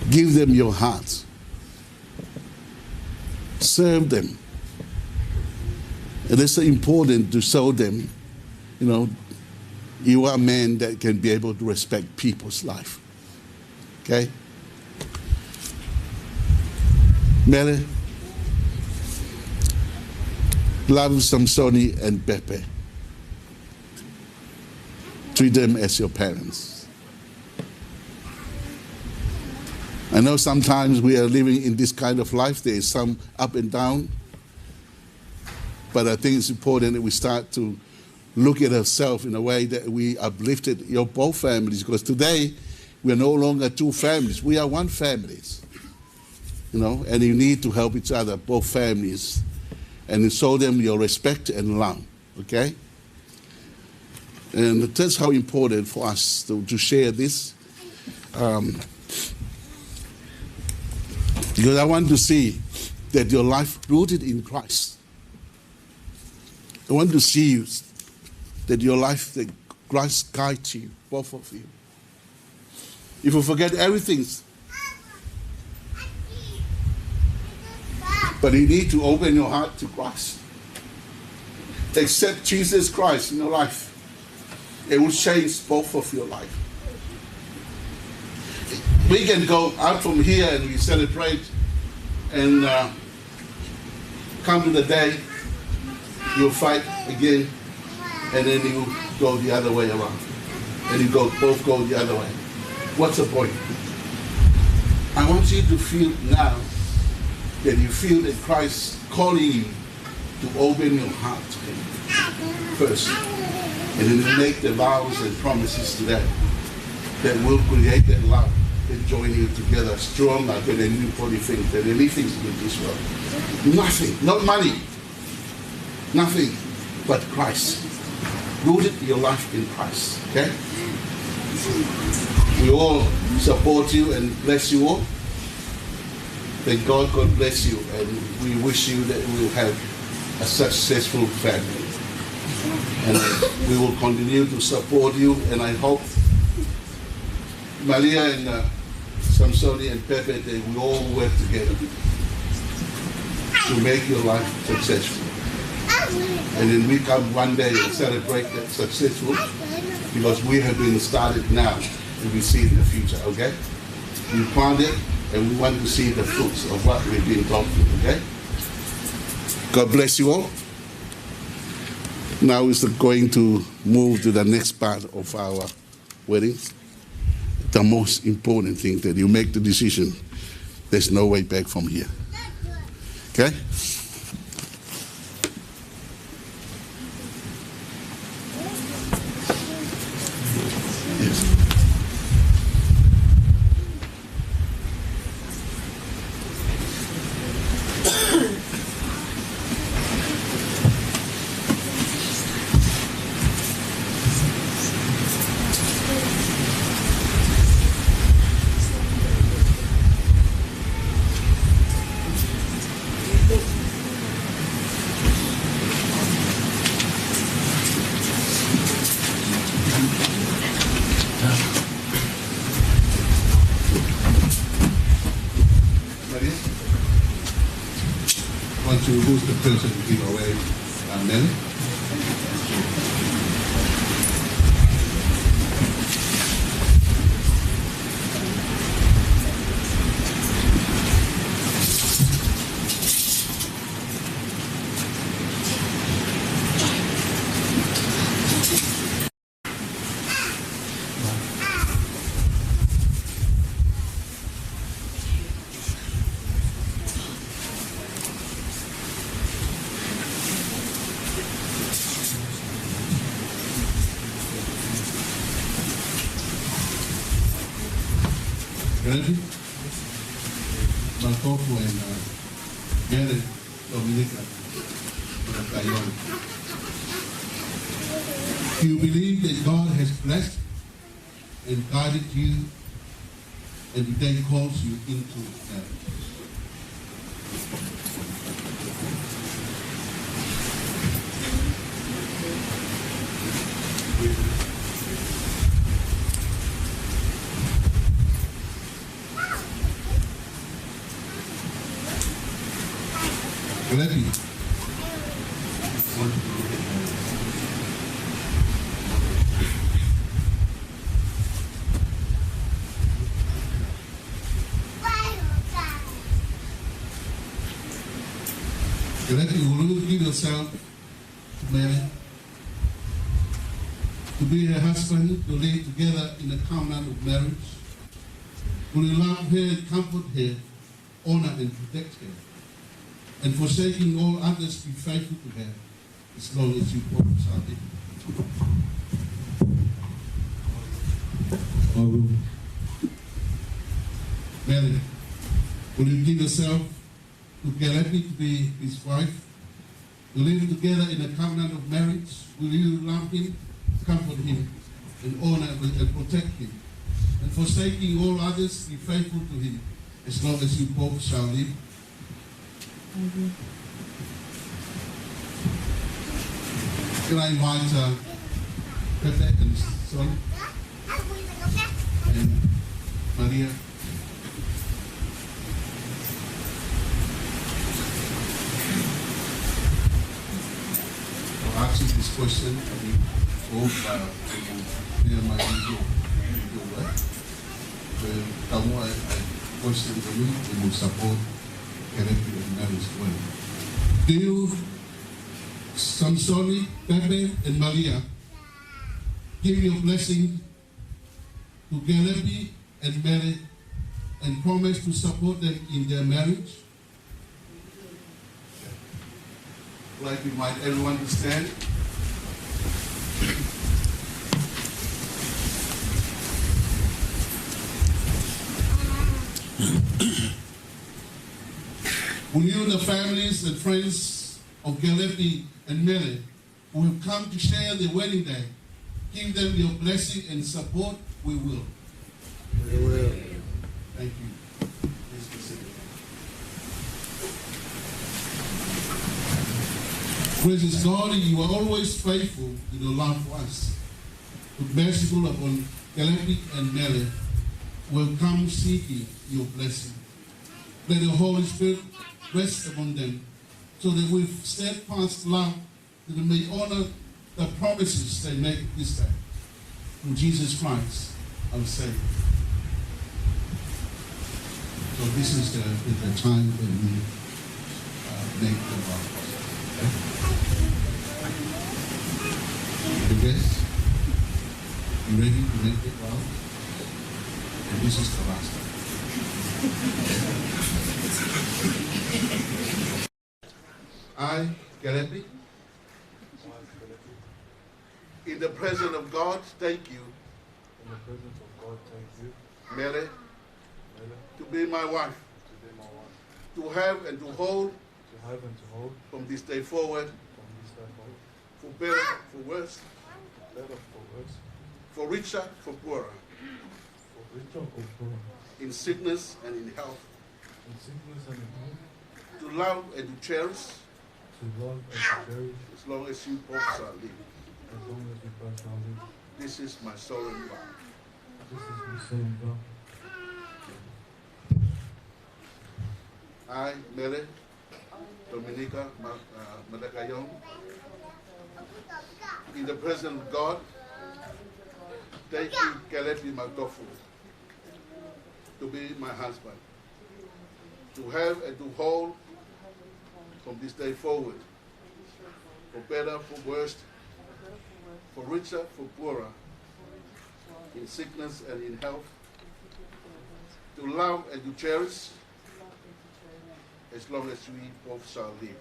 Give them your heart. Serve them. And it's important to show them, you know, you are a man that can be able to respect people's life. Okay? Mele, love Samsoni and Pepe. Treat them as your parents. I know sometimes we are living in this kind of life. There is some up and down. But I think it's important that we start to look at ourselves in a way that we uplifted your both families. Because today, we are no longer two families. We are one family. You know, and you need to help each other, both families, and show them your respect and love, okay? And that's how important for us to share this. Because I want to see that your life rooted in Christ. I want to see you, that your life, that Christ guides you, both of you. If you forget everything, but you need to open your heart to Christ. Accept Jesus Christ in your life. It will change both of your life. We can go out from here and we celebrate and come to the day, you'll fight again, and then you go the other way around. And you both go the other way. What's the point? I want you to feel now that you feel that Christ calling you to open your heart to Him first. And then you make the vows and promises to that will create that love and join you together stronger than anybody thinks, than anything in this world. Nothing, not money, nothing but Christ. Rooted your life in Christ, okay? We all support you and bless you all. Then God bless you, and we wish you that we will have a successful family. And we will continue to support you, and I hope Maria and Samsoni and Pepe, they will all work together to make your life successful. And then we come one day and celebrate that successful, because we have been started now and we see in the future, okay? We planted and we want to see the fruits of what we've been taught, okay? God bless you all. Now is going to move to the next part of our wedding. The most important thing, that you make the decision. There's no way back from here. Okay? Who's the person to give away Mele? Kelepi, Mautofu, and Mele, Tominika, Matakaiongo. Do you believe that God has blessed and guided you and today calls you into marriage? Kelepi. Kelepi, will you give yourself to Mele, to be her husband, to live together in the covenant of marriage? Will you love her and comfort her, honor and protect her, and forsaking all others, be faithful to her, as long as you promise are there? I will. Mele, will you give yourself to Kelepi to be his wife, to live together in a covenant of marriage? Will you love him, comfort him, and honor and protect him, and forsaking all others, be faithful to him, as long as you both shall live? Can I invite Pepe and son and Maria? I'll ask you this question. I hope clear my ego work. Kamu question dulu, we will support Kelepi and marriage well. Do you, Samsoni, Pepe, and Maria, give your blessing to Kelepi and Mele and promise to support them in their marriage? I'd like to invite everyone to stand. Will you, the families and friends of Kelepi and Mele, who have come to share the wedding day, give them your blessing and support? We will. We will. Thank you. Please be seated. Gracious God, you are always faithful in your love for us. Be merciful upon Kelepi and Mele, will come seeking your blessing. Let the Holy Spirit rest upon them, so that with steadfast love, that they may honor the promises they make this day. Through Jesus Christ, our Savior. So this is the time that we make the vows. Okay? You ready to make the vow? And this is the last time. I, Kelepi, in the presence of God, thank you. In the presence of God, thank you. Mele, to be my wife, To be my wife. to have and to hold To have and to hold from this day forward, from this day forward. for better, for worse, Better for worse. for richer, for poorer, For richer or poorer. in sickness and in health, In sickness and in health. to love and to cherish, To love and to cherish. as long as you both shall live. As long as we both shall live. This is my solemn vow. This is my solemn vow. I, Mele, Tominika, Matakaiongo, in the presence of God, thank you, Kelepi Mautofu, to be my husband, to have and to hold from this day forward, for better, for worse, for richer, for poorer, in sickness and in health, to love and to cherish, as long as we both shall live.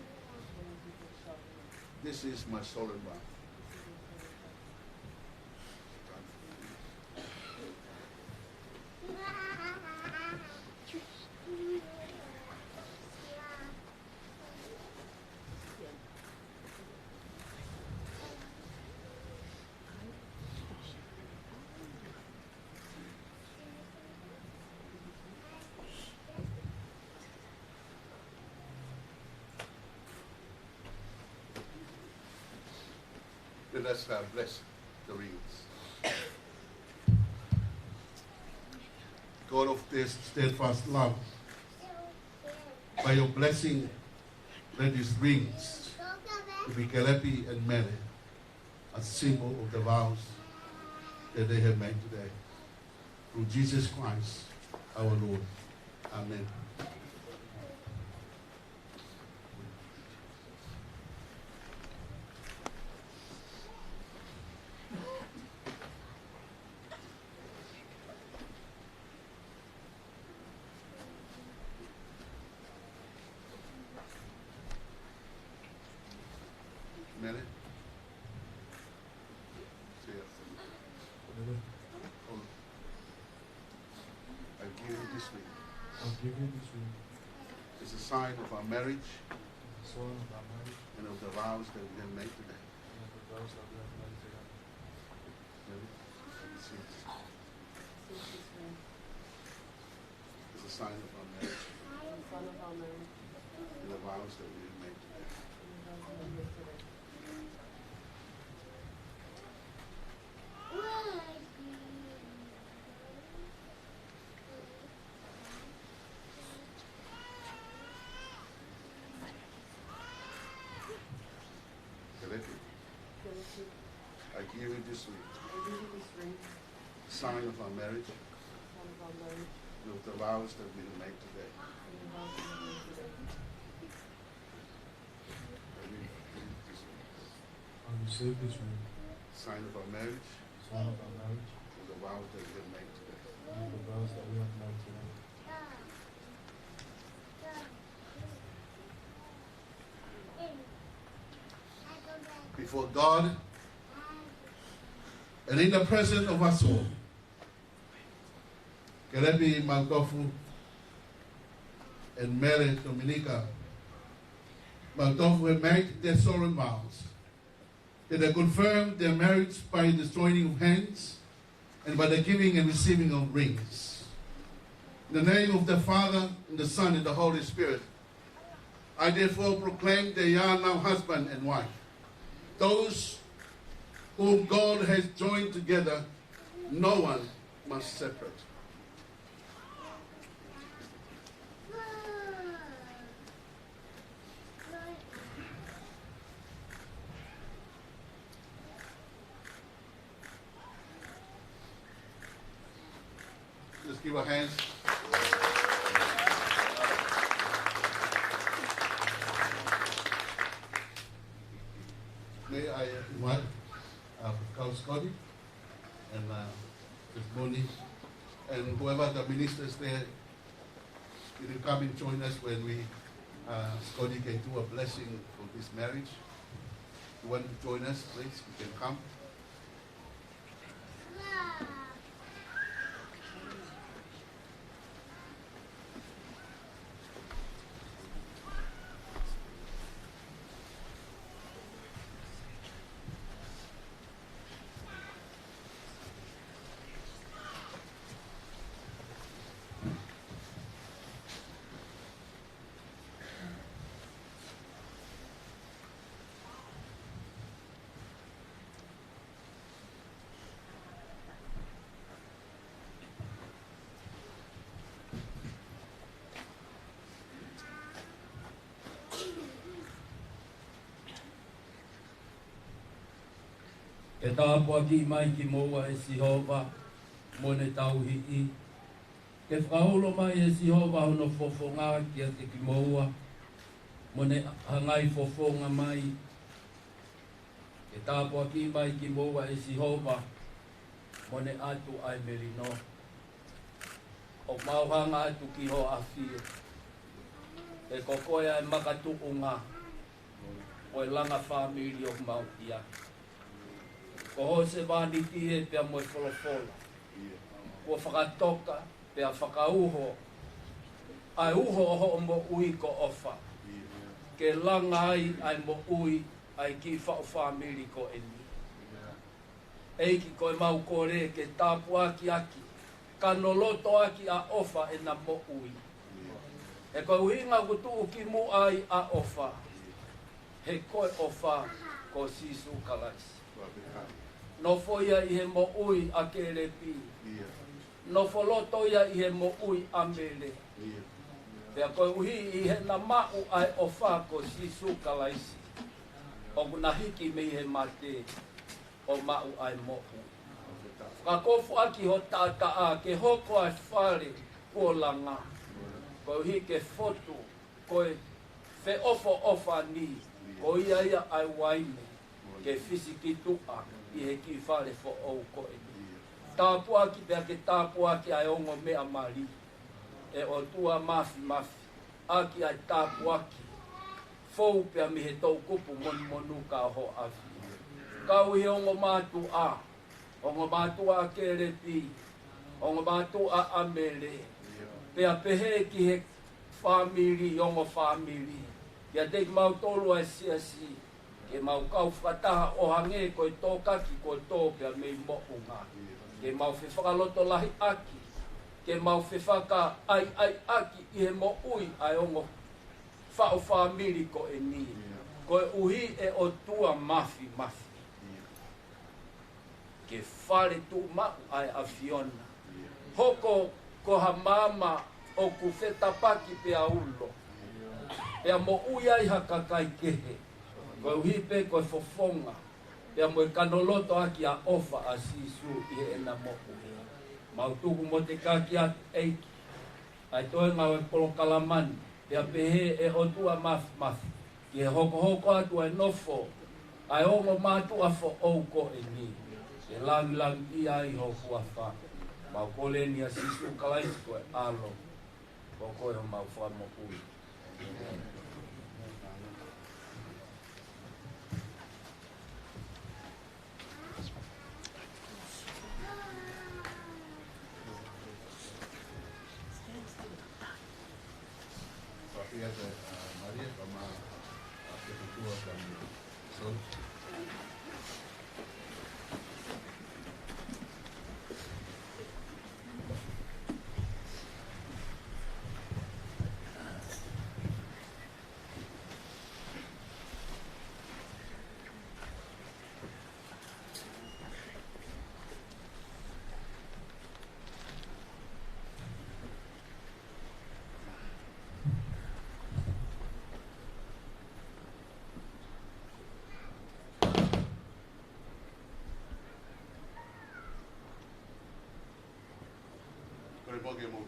This is my solemn vow. Let us bless the rings. God of this steadfast love, by your blessing, let these rings to be Kelepi and Mele, a symbol of the vows that they have made today. Through Jesus Christ, our Lord. Amen. Mele? Say after me. Mele, I give you this ring. I'll give you this ring. It's a sign of our marriage The sign of our marriage and of the vows that we have made today. and of the vows that we have made together. Mele, let me see it. It's a sign of our marriage and the vows that we have made today. Kelepi, I give you this ring, sign of our marriage and of the vows that we have made today. I give you this ring, I receive this ring. sign of our marriage Sign of our marriage and the vows that we have made today. and of the vows that we have made together. Before God and in the presence of us all, Kelepi Mautofu and Mele Tominika Mautofu have made their solemn vows that they confirm their marriage by the joining of hands and by the giving and receiving of rings. In the name of the Father, and the Son, and the Holy Spirit, I therefore proclaim they are now husband and wife. Those whom God has joined together, no one must separate. Let's give our hands. May I invite Pascal Scotty and this morning, and whoever the ministers there, you can come and join us when we, Scotty can do a blessing for this marriage. If you want to join us, please, you can come. E tāpua ki mai ki moa e Sihova, mone tau hii. Ke whakaholo mai e Sihova hono fofonga ki a te ki moa, mone hangai fofonga mai. Ke tāpua ki mai ki moa e Sihova, mone atu ai merino. O mauhanga atu ki ho awhia. E kokoia e makatukunga, o e langa whamiri o Mautia. Ko ho se wani tie pia moe wholofola. Ko whakatoka pia whakauho. Ai uho oho mo ui ko ofa. Ke langa ai mo ui ai ki whao whamiri ko eni. Eiki ko e mau kore ke tāpu aki. Ka noloto aki a ofa e na mo ui. E ko uhinga kutu ki mu ai a ofa. He koe ofa ko sisu kalaisi. No foia I he mo ui a Kelepi. No foloto ia I he mo ui a Mele. Pea koe uhi I he na mau ai o whako sisu kalaisi. O kuna hiki me he mate o mau ai mo ui. Ka kofu aki ho tata a ke hoko ai whare kua langa. Koe uhi ke fotu koe fe ofo ofa ni. Ko ia ai waime ke fisiki tua. I he ki whare fo au ko e ni. Tāpua ki pia ke tāpua ki ai ongo mea mari. E o tua mafi. Aki ai tāpua ki. Fou pia mi he tau kupu monu ka ho afi. Kau he ongo mātu a. Ongo mātu a Kelepi. Ongo mātu a Mele. Pia pehe ki he whamiri, ongo whamiri. Pia te mautolu ai siasi. Ke mau kau whataha o hange koe tō kaki koe tō pia mei mo'unga. Ke mau whewhakaloto lahi aki. Ke mau whewhaka ai aki I he mo ui ai ongo whao whamiri ko e ni. Koe uhi e o tua mafi. Ke whare tu mau ai a Fiona. Hoko ko ha mama o ku whetapaki pia ulo. Pia mo ui ai hakakai kehe. Koe uhipe koe fofonga. Pea moe kanoloto aki a ofa a sisu I he ena moku. Mautofu mo te kaki atu eiki. Ai toe ngau e polo kalamani. Pea pehe e otua mafi. Ki he hoko atu e nofo. Ai ongo mātua fo ouko e ni. E langi I hoku a wha. Mau koleni a sisu kalaisi koe alo. Koko e ho mau whamo ui. Obrigado, Maria, como a prefeitura da Sol.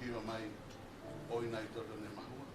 kiwa mai oina i toto ne mahua.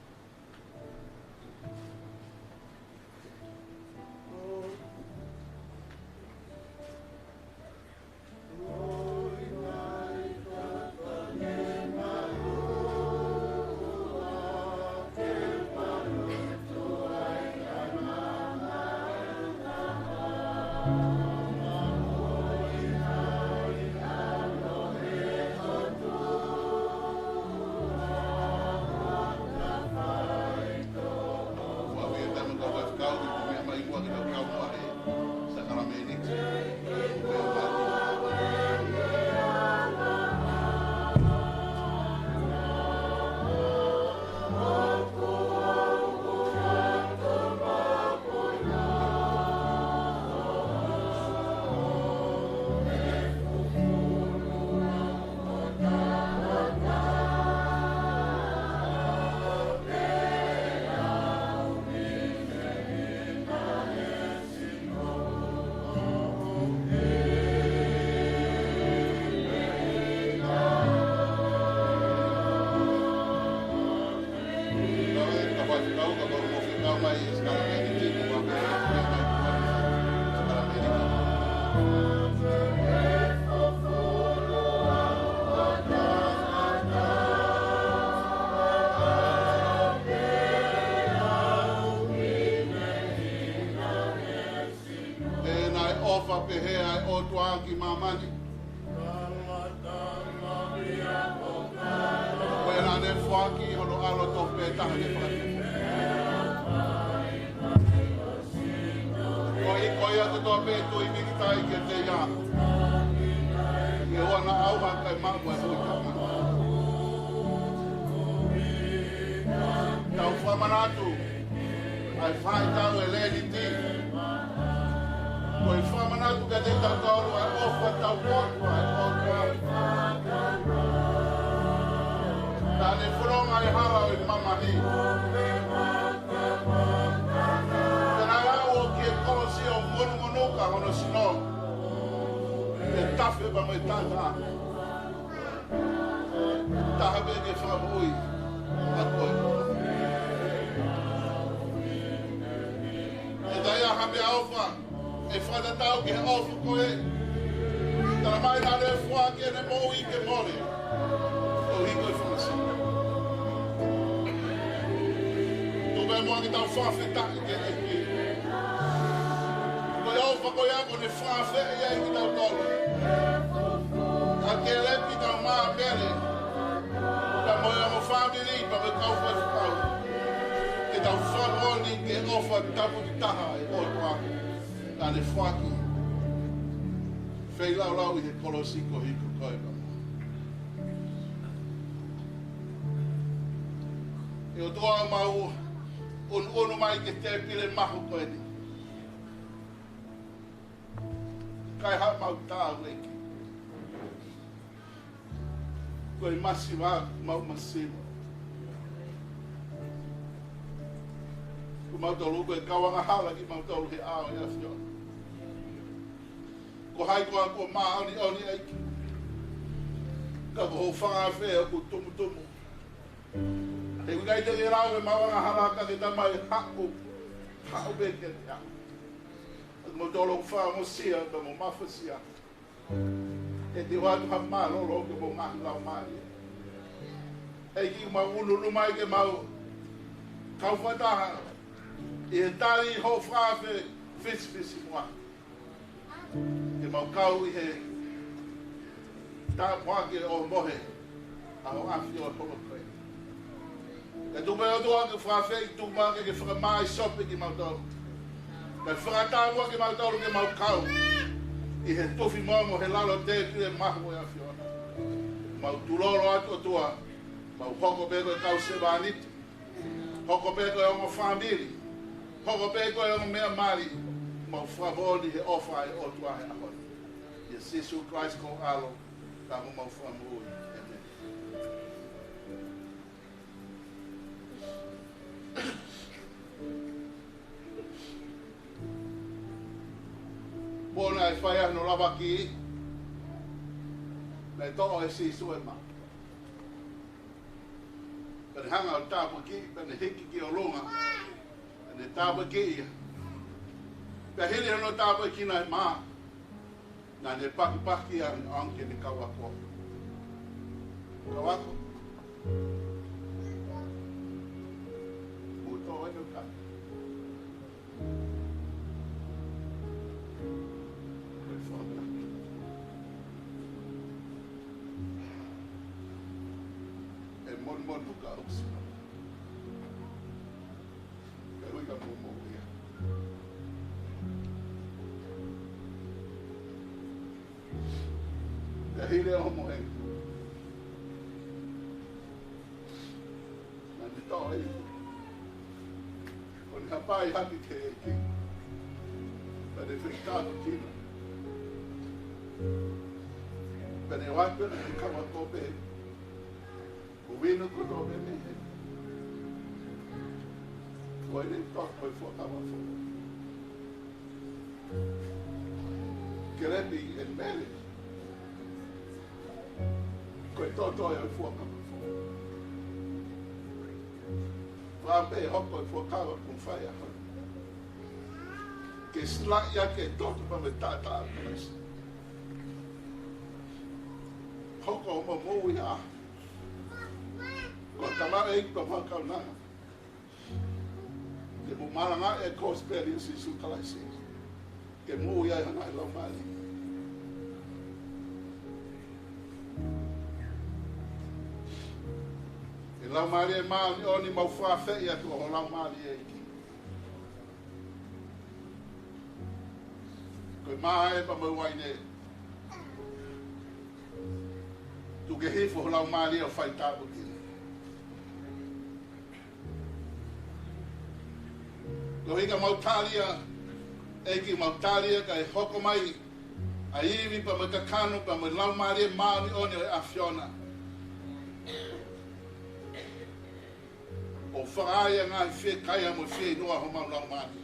Masiva, mau masiva. Mau tolu ko kawa nga hala ki mau tolu he ao ya fio. Ko hai ko ma oni ai. Ka ko fa fe ko tumu. E ko gai te rawe mau nga hala ka te mai ha o be ke ya. Mau tolu fa mo sia ba mo mafasia. E te watu ha malo lo ke mo ma la mai. E ki ma ulu mai ke mau kau fata e tari ho frafe fis moi e mau kau i he ta poa ke o mohe a o afi o hono koe e tu mea toa ke frafe i tu ma ke fra mai sope ki mau tau ke fra ta moa ke mau tau ke mau kau i he tofi momo he lalo te ki e mahu e afi o mau tuloro atu tua mau hoko peko e kau se vaniti hoko peko e ongo famili hoko peko e ongo mea mari mau favori he ofa e o tua he ahoni Jesus Christ ko alo ka mo mau famui amen bona e fai no lava ki le to e si su e ma Pene hanga o tāpua ki, pene hiki ki o longa, pene tāpua ki ia. Pea hele ano tāpua ki nai maa, nā ne paki ang anke ni kawako. Kawako. Muto e no ka. Koe whaka. E mon tuka uksi. E uika mo ia. E hile o mo e. Nani tō e. O ni hapai hati te e ki. Pene whikātu tina. Pene waipena ni kawa tōpe. O wino ko tōpe me he. Koe ni tō koe whakawa whakawa. Kelepi e Mele. Koe tōtoi au whakawa. Wāpe hoko e whakawa kung whai aha. Ke slak ia ke tōtu pa me tātā aparas. Hoko o mamoui aha. Ko tamara e kwa whakau nanga. Ke mo maranga e ko experience i sukalaisi. Ke mo ia hana i lau mali. E lau mali e maa ni o ni mau whawhe i atu o lau mali e iki. Koe maa e pa mau waine. Tu ke hifo lau mali o whai tāpu kini. Ko hika mautalia, eki mautalia ka e hoko mai, a iwi pa me kakano pa me lau maria maani oni o e awhiona. O whaaia ngā i whie kaia mo whie noa ho mau lau maani.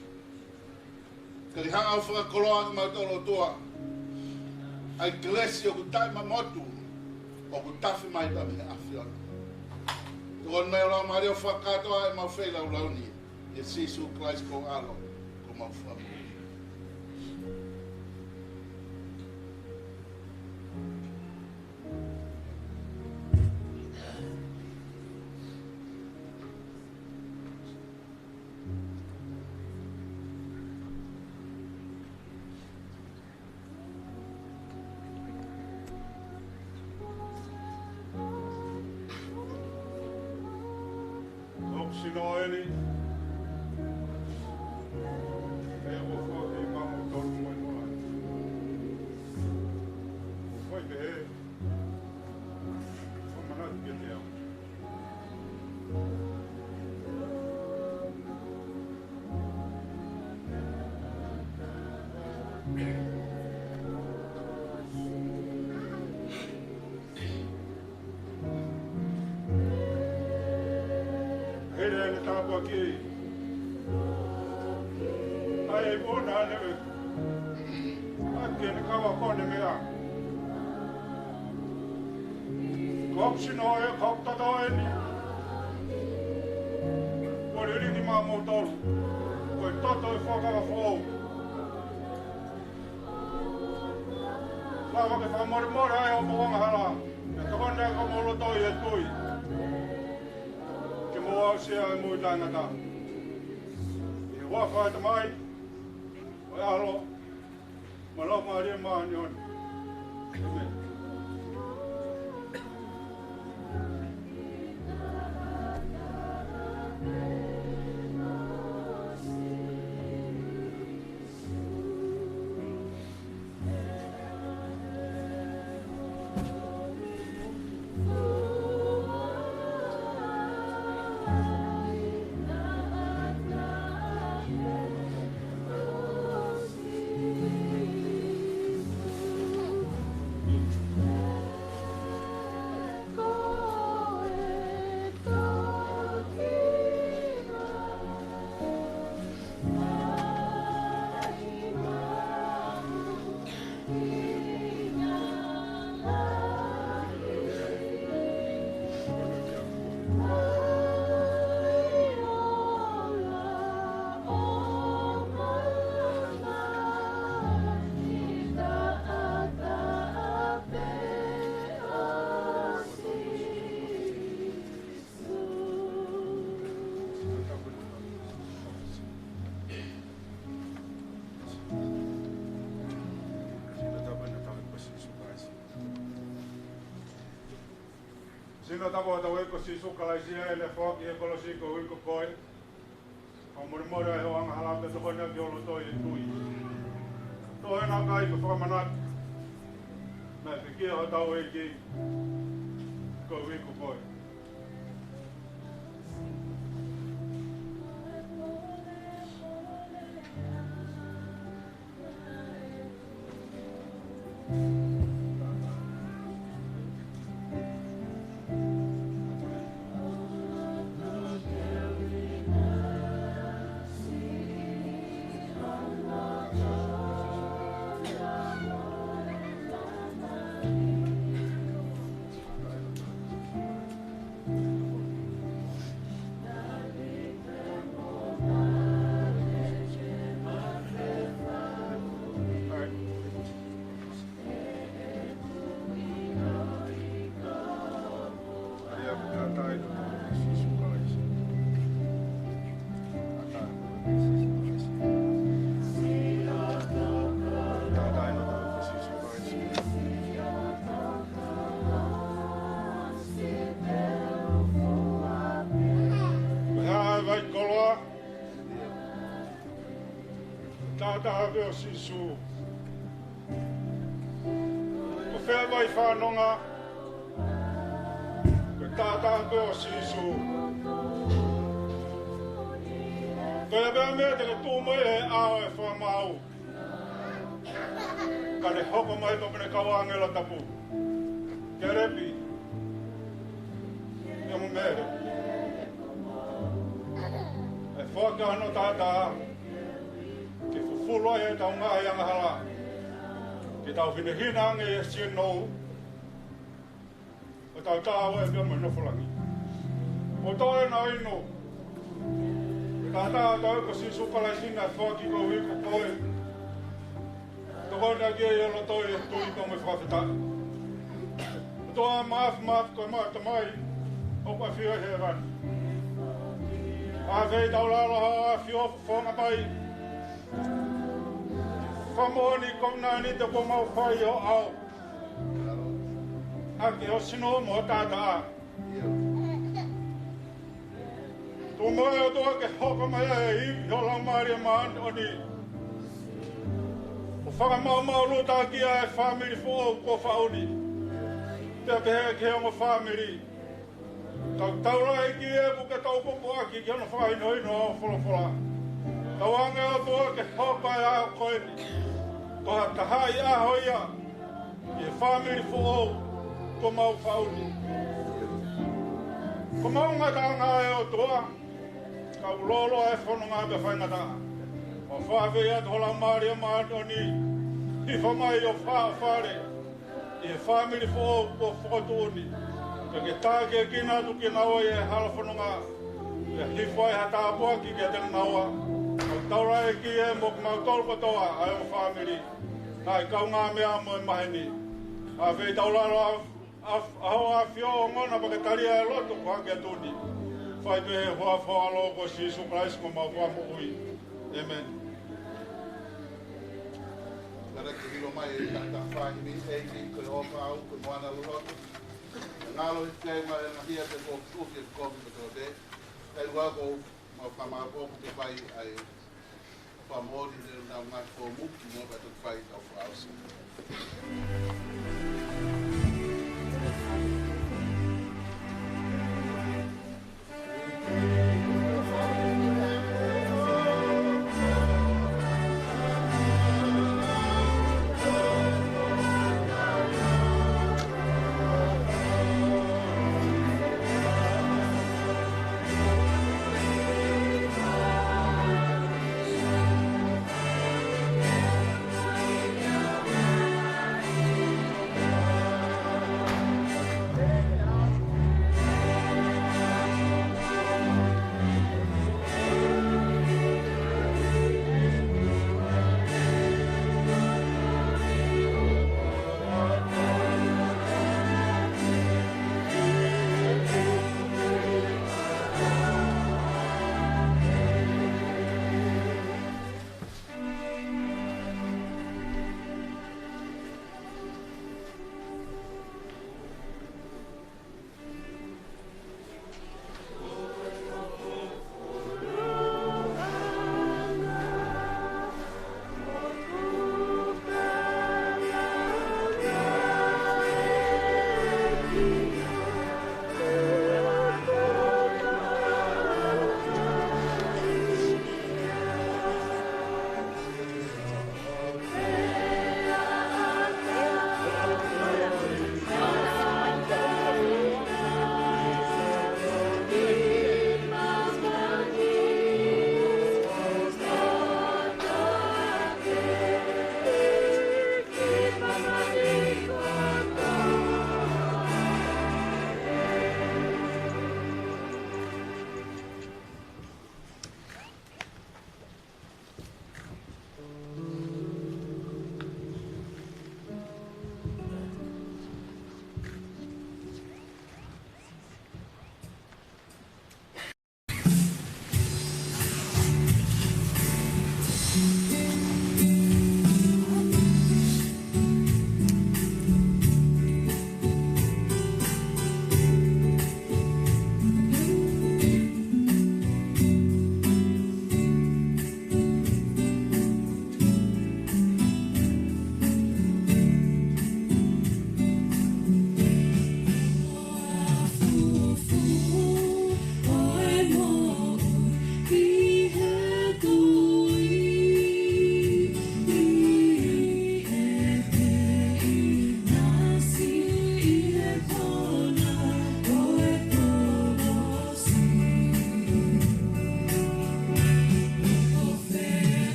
Kari hanga o whakakoloa ki mautoro toa, ai glesi o kutai ma motu, o kutafi mai pa me awhiona. Tukon mea lau maria o whakatoa e mau whie lau launi. E sisu Christ ko alo ko mau whamu. Oksinoeli. Aqui. Aí vou dar, né? Aqui no cavalo, né? Como se não é, como tá doendo. Por ele de Mautofu, foi todo e fogo a fogo. Lava que foi morrer aí o bom lá. Então quando é como o lotoi é toi. Moa se a mo tanga ta. E wa fa ta mai. O alo. Ma lo ma ri ma ni on. Sino tako ta weko si sukalaisia ele foki e kolosiko wiko koi. Moimoi e hoanga halate to kona ki olo toi e tui. To e nā kai ko whakamanat. Me te kia ho tau e ki. Ko wiko koi. Tata veo sisu. Ko whea mai whanonga. Ko tata veo sisu. Ko ia vea mea te tū mai e ao e whamau. Ka ne hoko mai to mene kawangela tapu. Kelepi. Ia mu Mele. E whakano tata. Ke fufulo e tau ngā ianga hala. Ke tau hinehina ange e sianou. O tau tāo e pia mai nofolangi. O tau e nā ino. Ke tā tau ko si sukalaisina e whaki ko wiko koe. Toko na kia i alo toi e tui ko me whawhita. O toa maaf koe māta mai. O pa whia he rani. A vei tau lalo haa whiofu whonga mai. Whamoni kona ni te ko mau whai o au. Ake o sino mo tata a. Tō moe o toa ke hoka mai e i o lau maari e maan o ni. O whakamau luta kia e whamiri fo o ko whauni. Te ke he ke o whamiri. Tau taura e ki e buke tau popo aki ki ono whaino ino o wholofola. Tau ange o toa ke hoka e a koe ni. Ko ha tahai aho ia, e whamiri fo o, ko mau whauni. Ko mau ngata ngā e o toa, ka ulolo e whono ngā me whaingata. O whawhi e tola maari e maari o ni, i whamai o whare, e whamiri fo o, ko whakotuni. Ka ke tāke kina tu ki nawa e hala whono ngā, e hifai hata apua ki ke tena nawa. Au taura e ki e mo mau tolpa toa, ai o whamiri. Ai kau ngā mea mo e maheni. A vei taularo aho a whio o ngona pakataria e loto ko hake atuni. Whai pe he hoa whawa loko si Jesu Christ ko mau wha mo ui. Amen. Kara ke hilo mai e tata whahimi e ki koe opa au koe moana luhoto. Ngalo i kei mai e mahia te kō kuki e kōki me tō te. Kei wako mau whamāpoku te whai ai whamori te nā ngā kō muki mo ka te whai tau whaosi.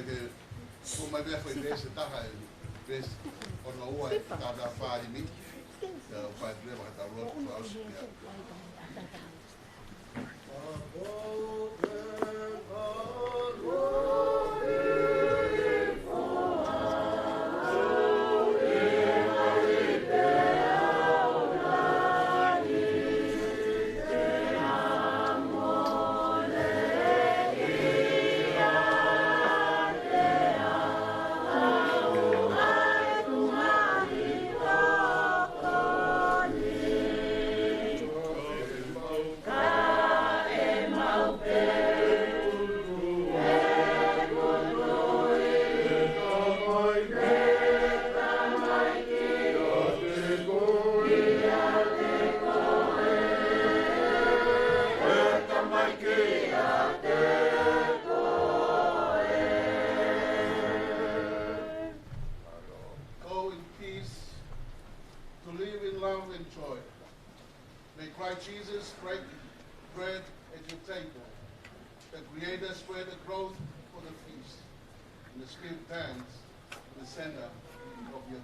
Ke o mai bea foi vese taha e vese o na ua e tāna whāri mi. O whai brewa ta roa vows. Jesus break bread at your table. The Creator spread the growth for the feast, and the Spirit thanks in the center of your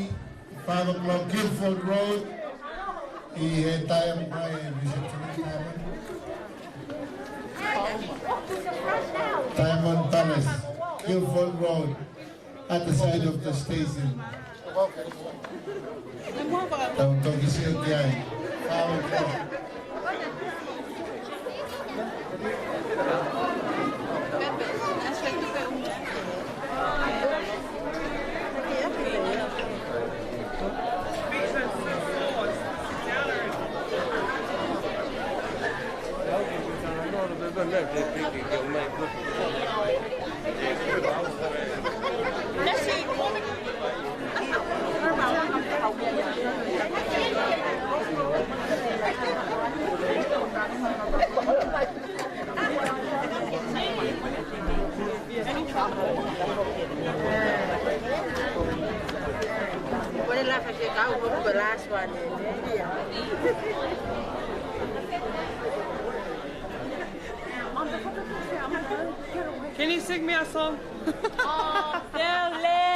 Moimoi, 5 o'clock Guildford Road. I he taia mai e visit Tominika. Diamond Palace, Guildford Road, at the side of the station. Tau toki siya kiai. 5 o'clock. The last one. Can you sing me a song? Lele.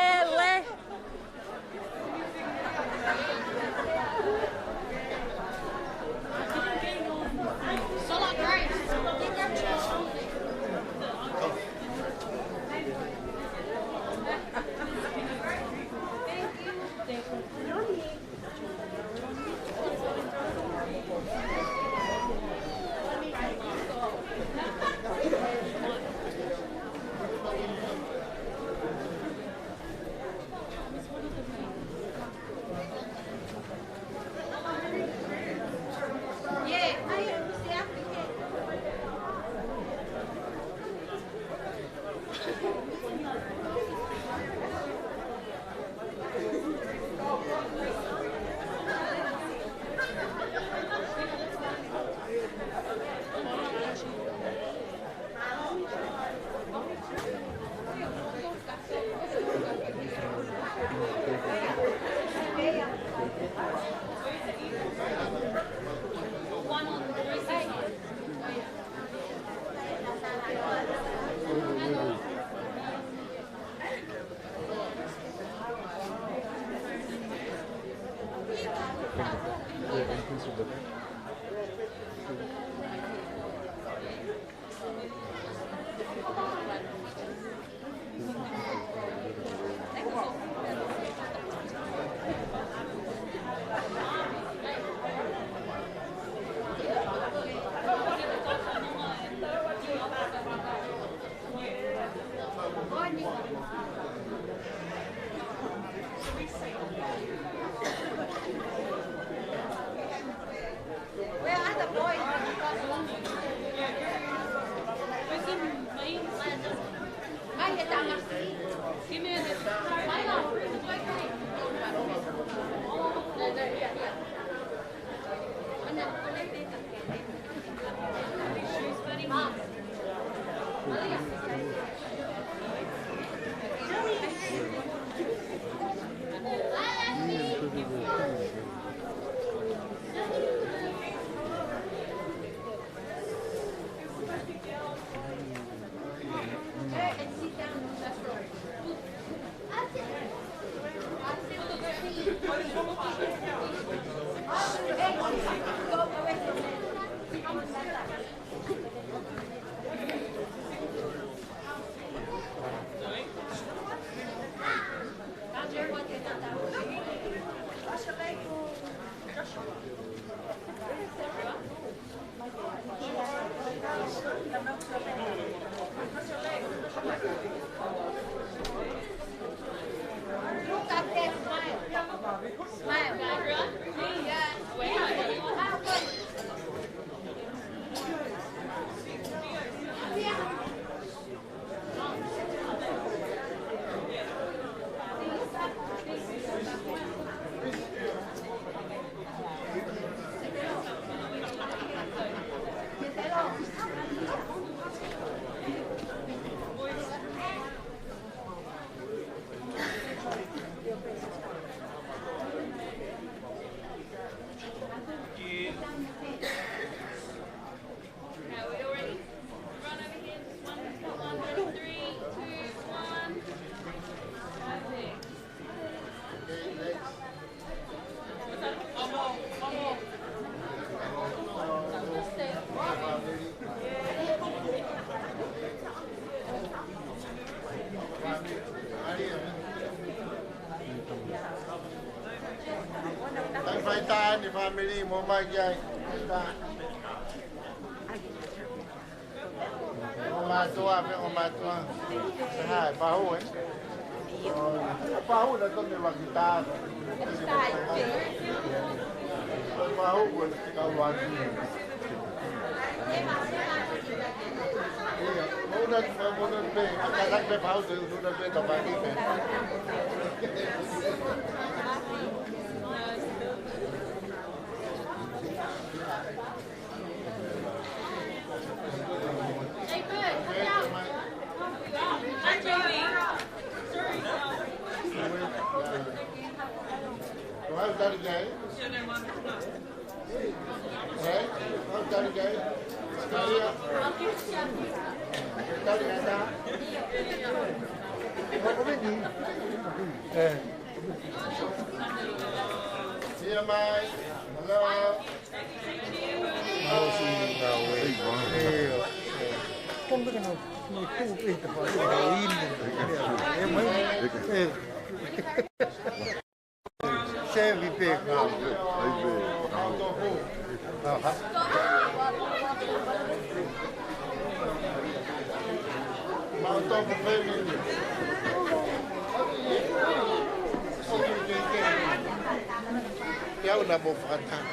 Tay phải ta thì family một mai chơi. Oma tua với oma tua. Hai Paula ấy. Paula là con người bằng guitar. Paula của cao loạn. Muốn về, các bạn về Paula từ muốn về tập bài đi về. How's that again? Hey, how's that again? Here, Mike. Hello. Không biết nào người tu đi tập vào in em mới xe vi về nào Mautofu family. Kéo là một phần thằng.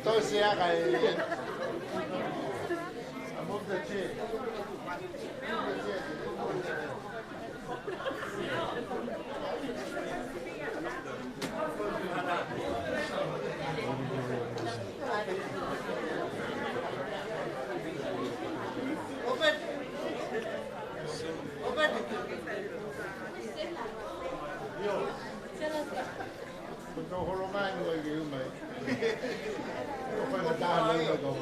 Tôi sẽ cái một cái gì Tôi không có mang người kiểu mày không phải là ta lấy rồi đâu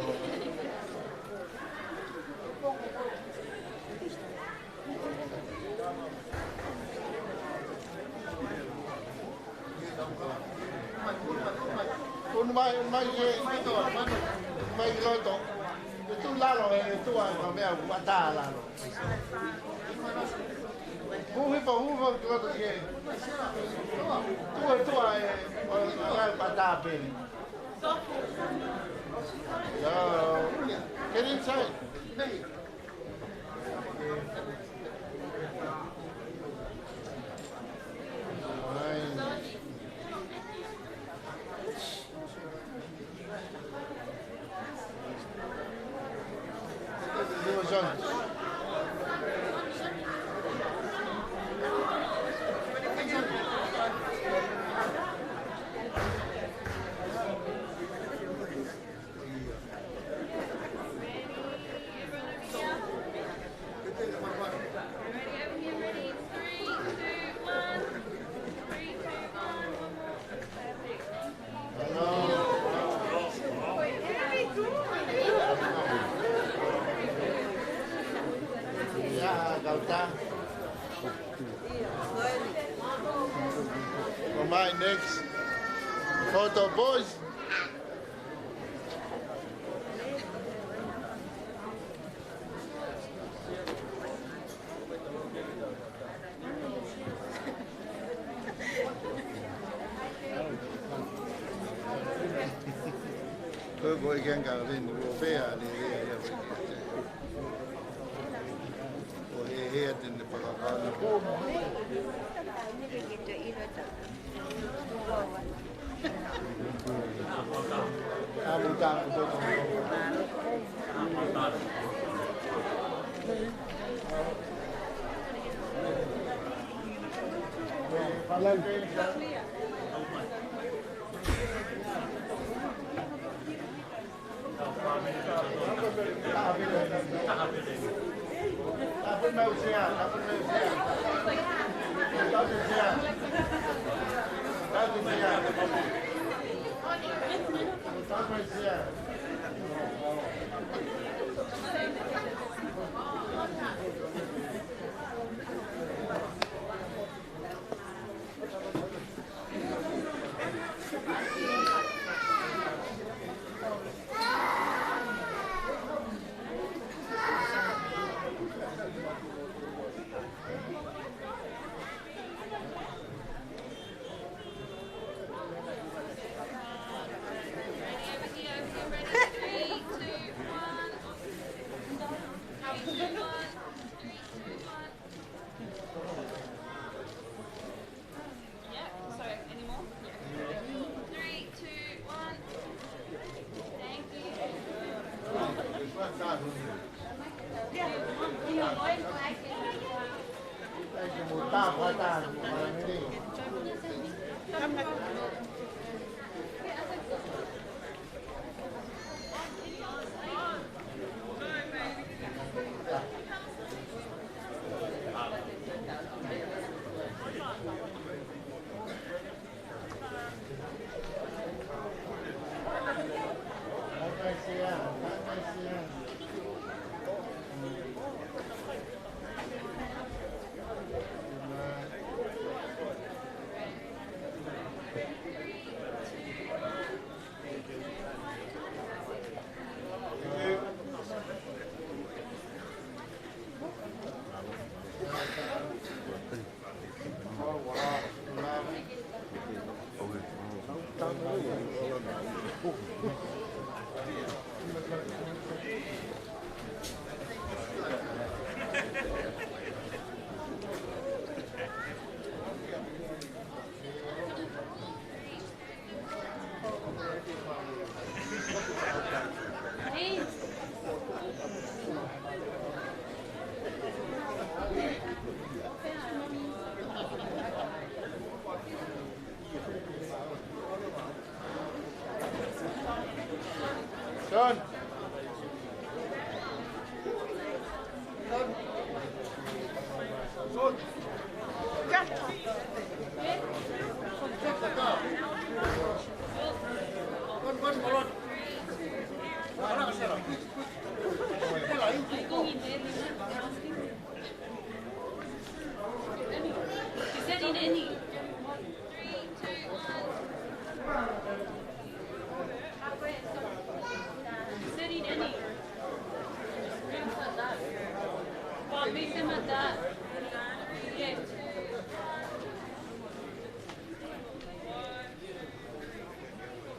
con mai lo to tu la rồi tu à mà mẹ cũng ta la rồi Hú cái đó gì tu à cái bata bên get inside. For my next photo, boys. Tôi gọi khen cả lên bộ phê à đi here in the Paula. Abu Dhabi to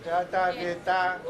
Tata kita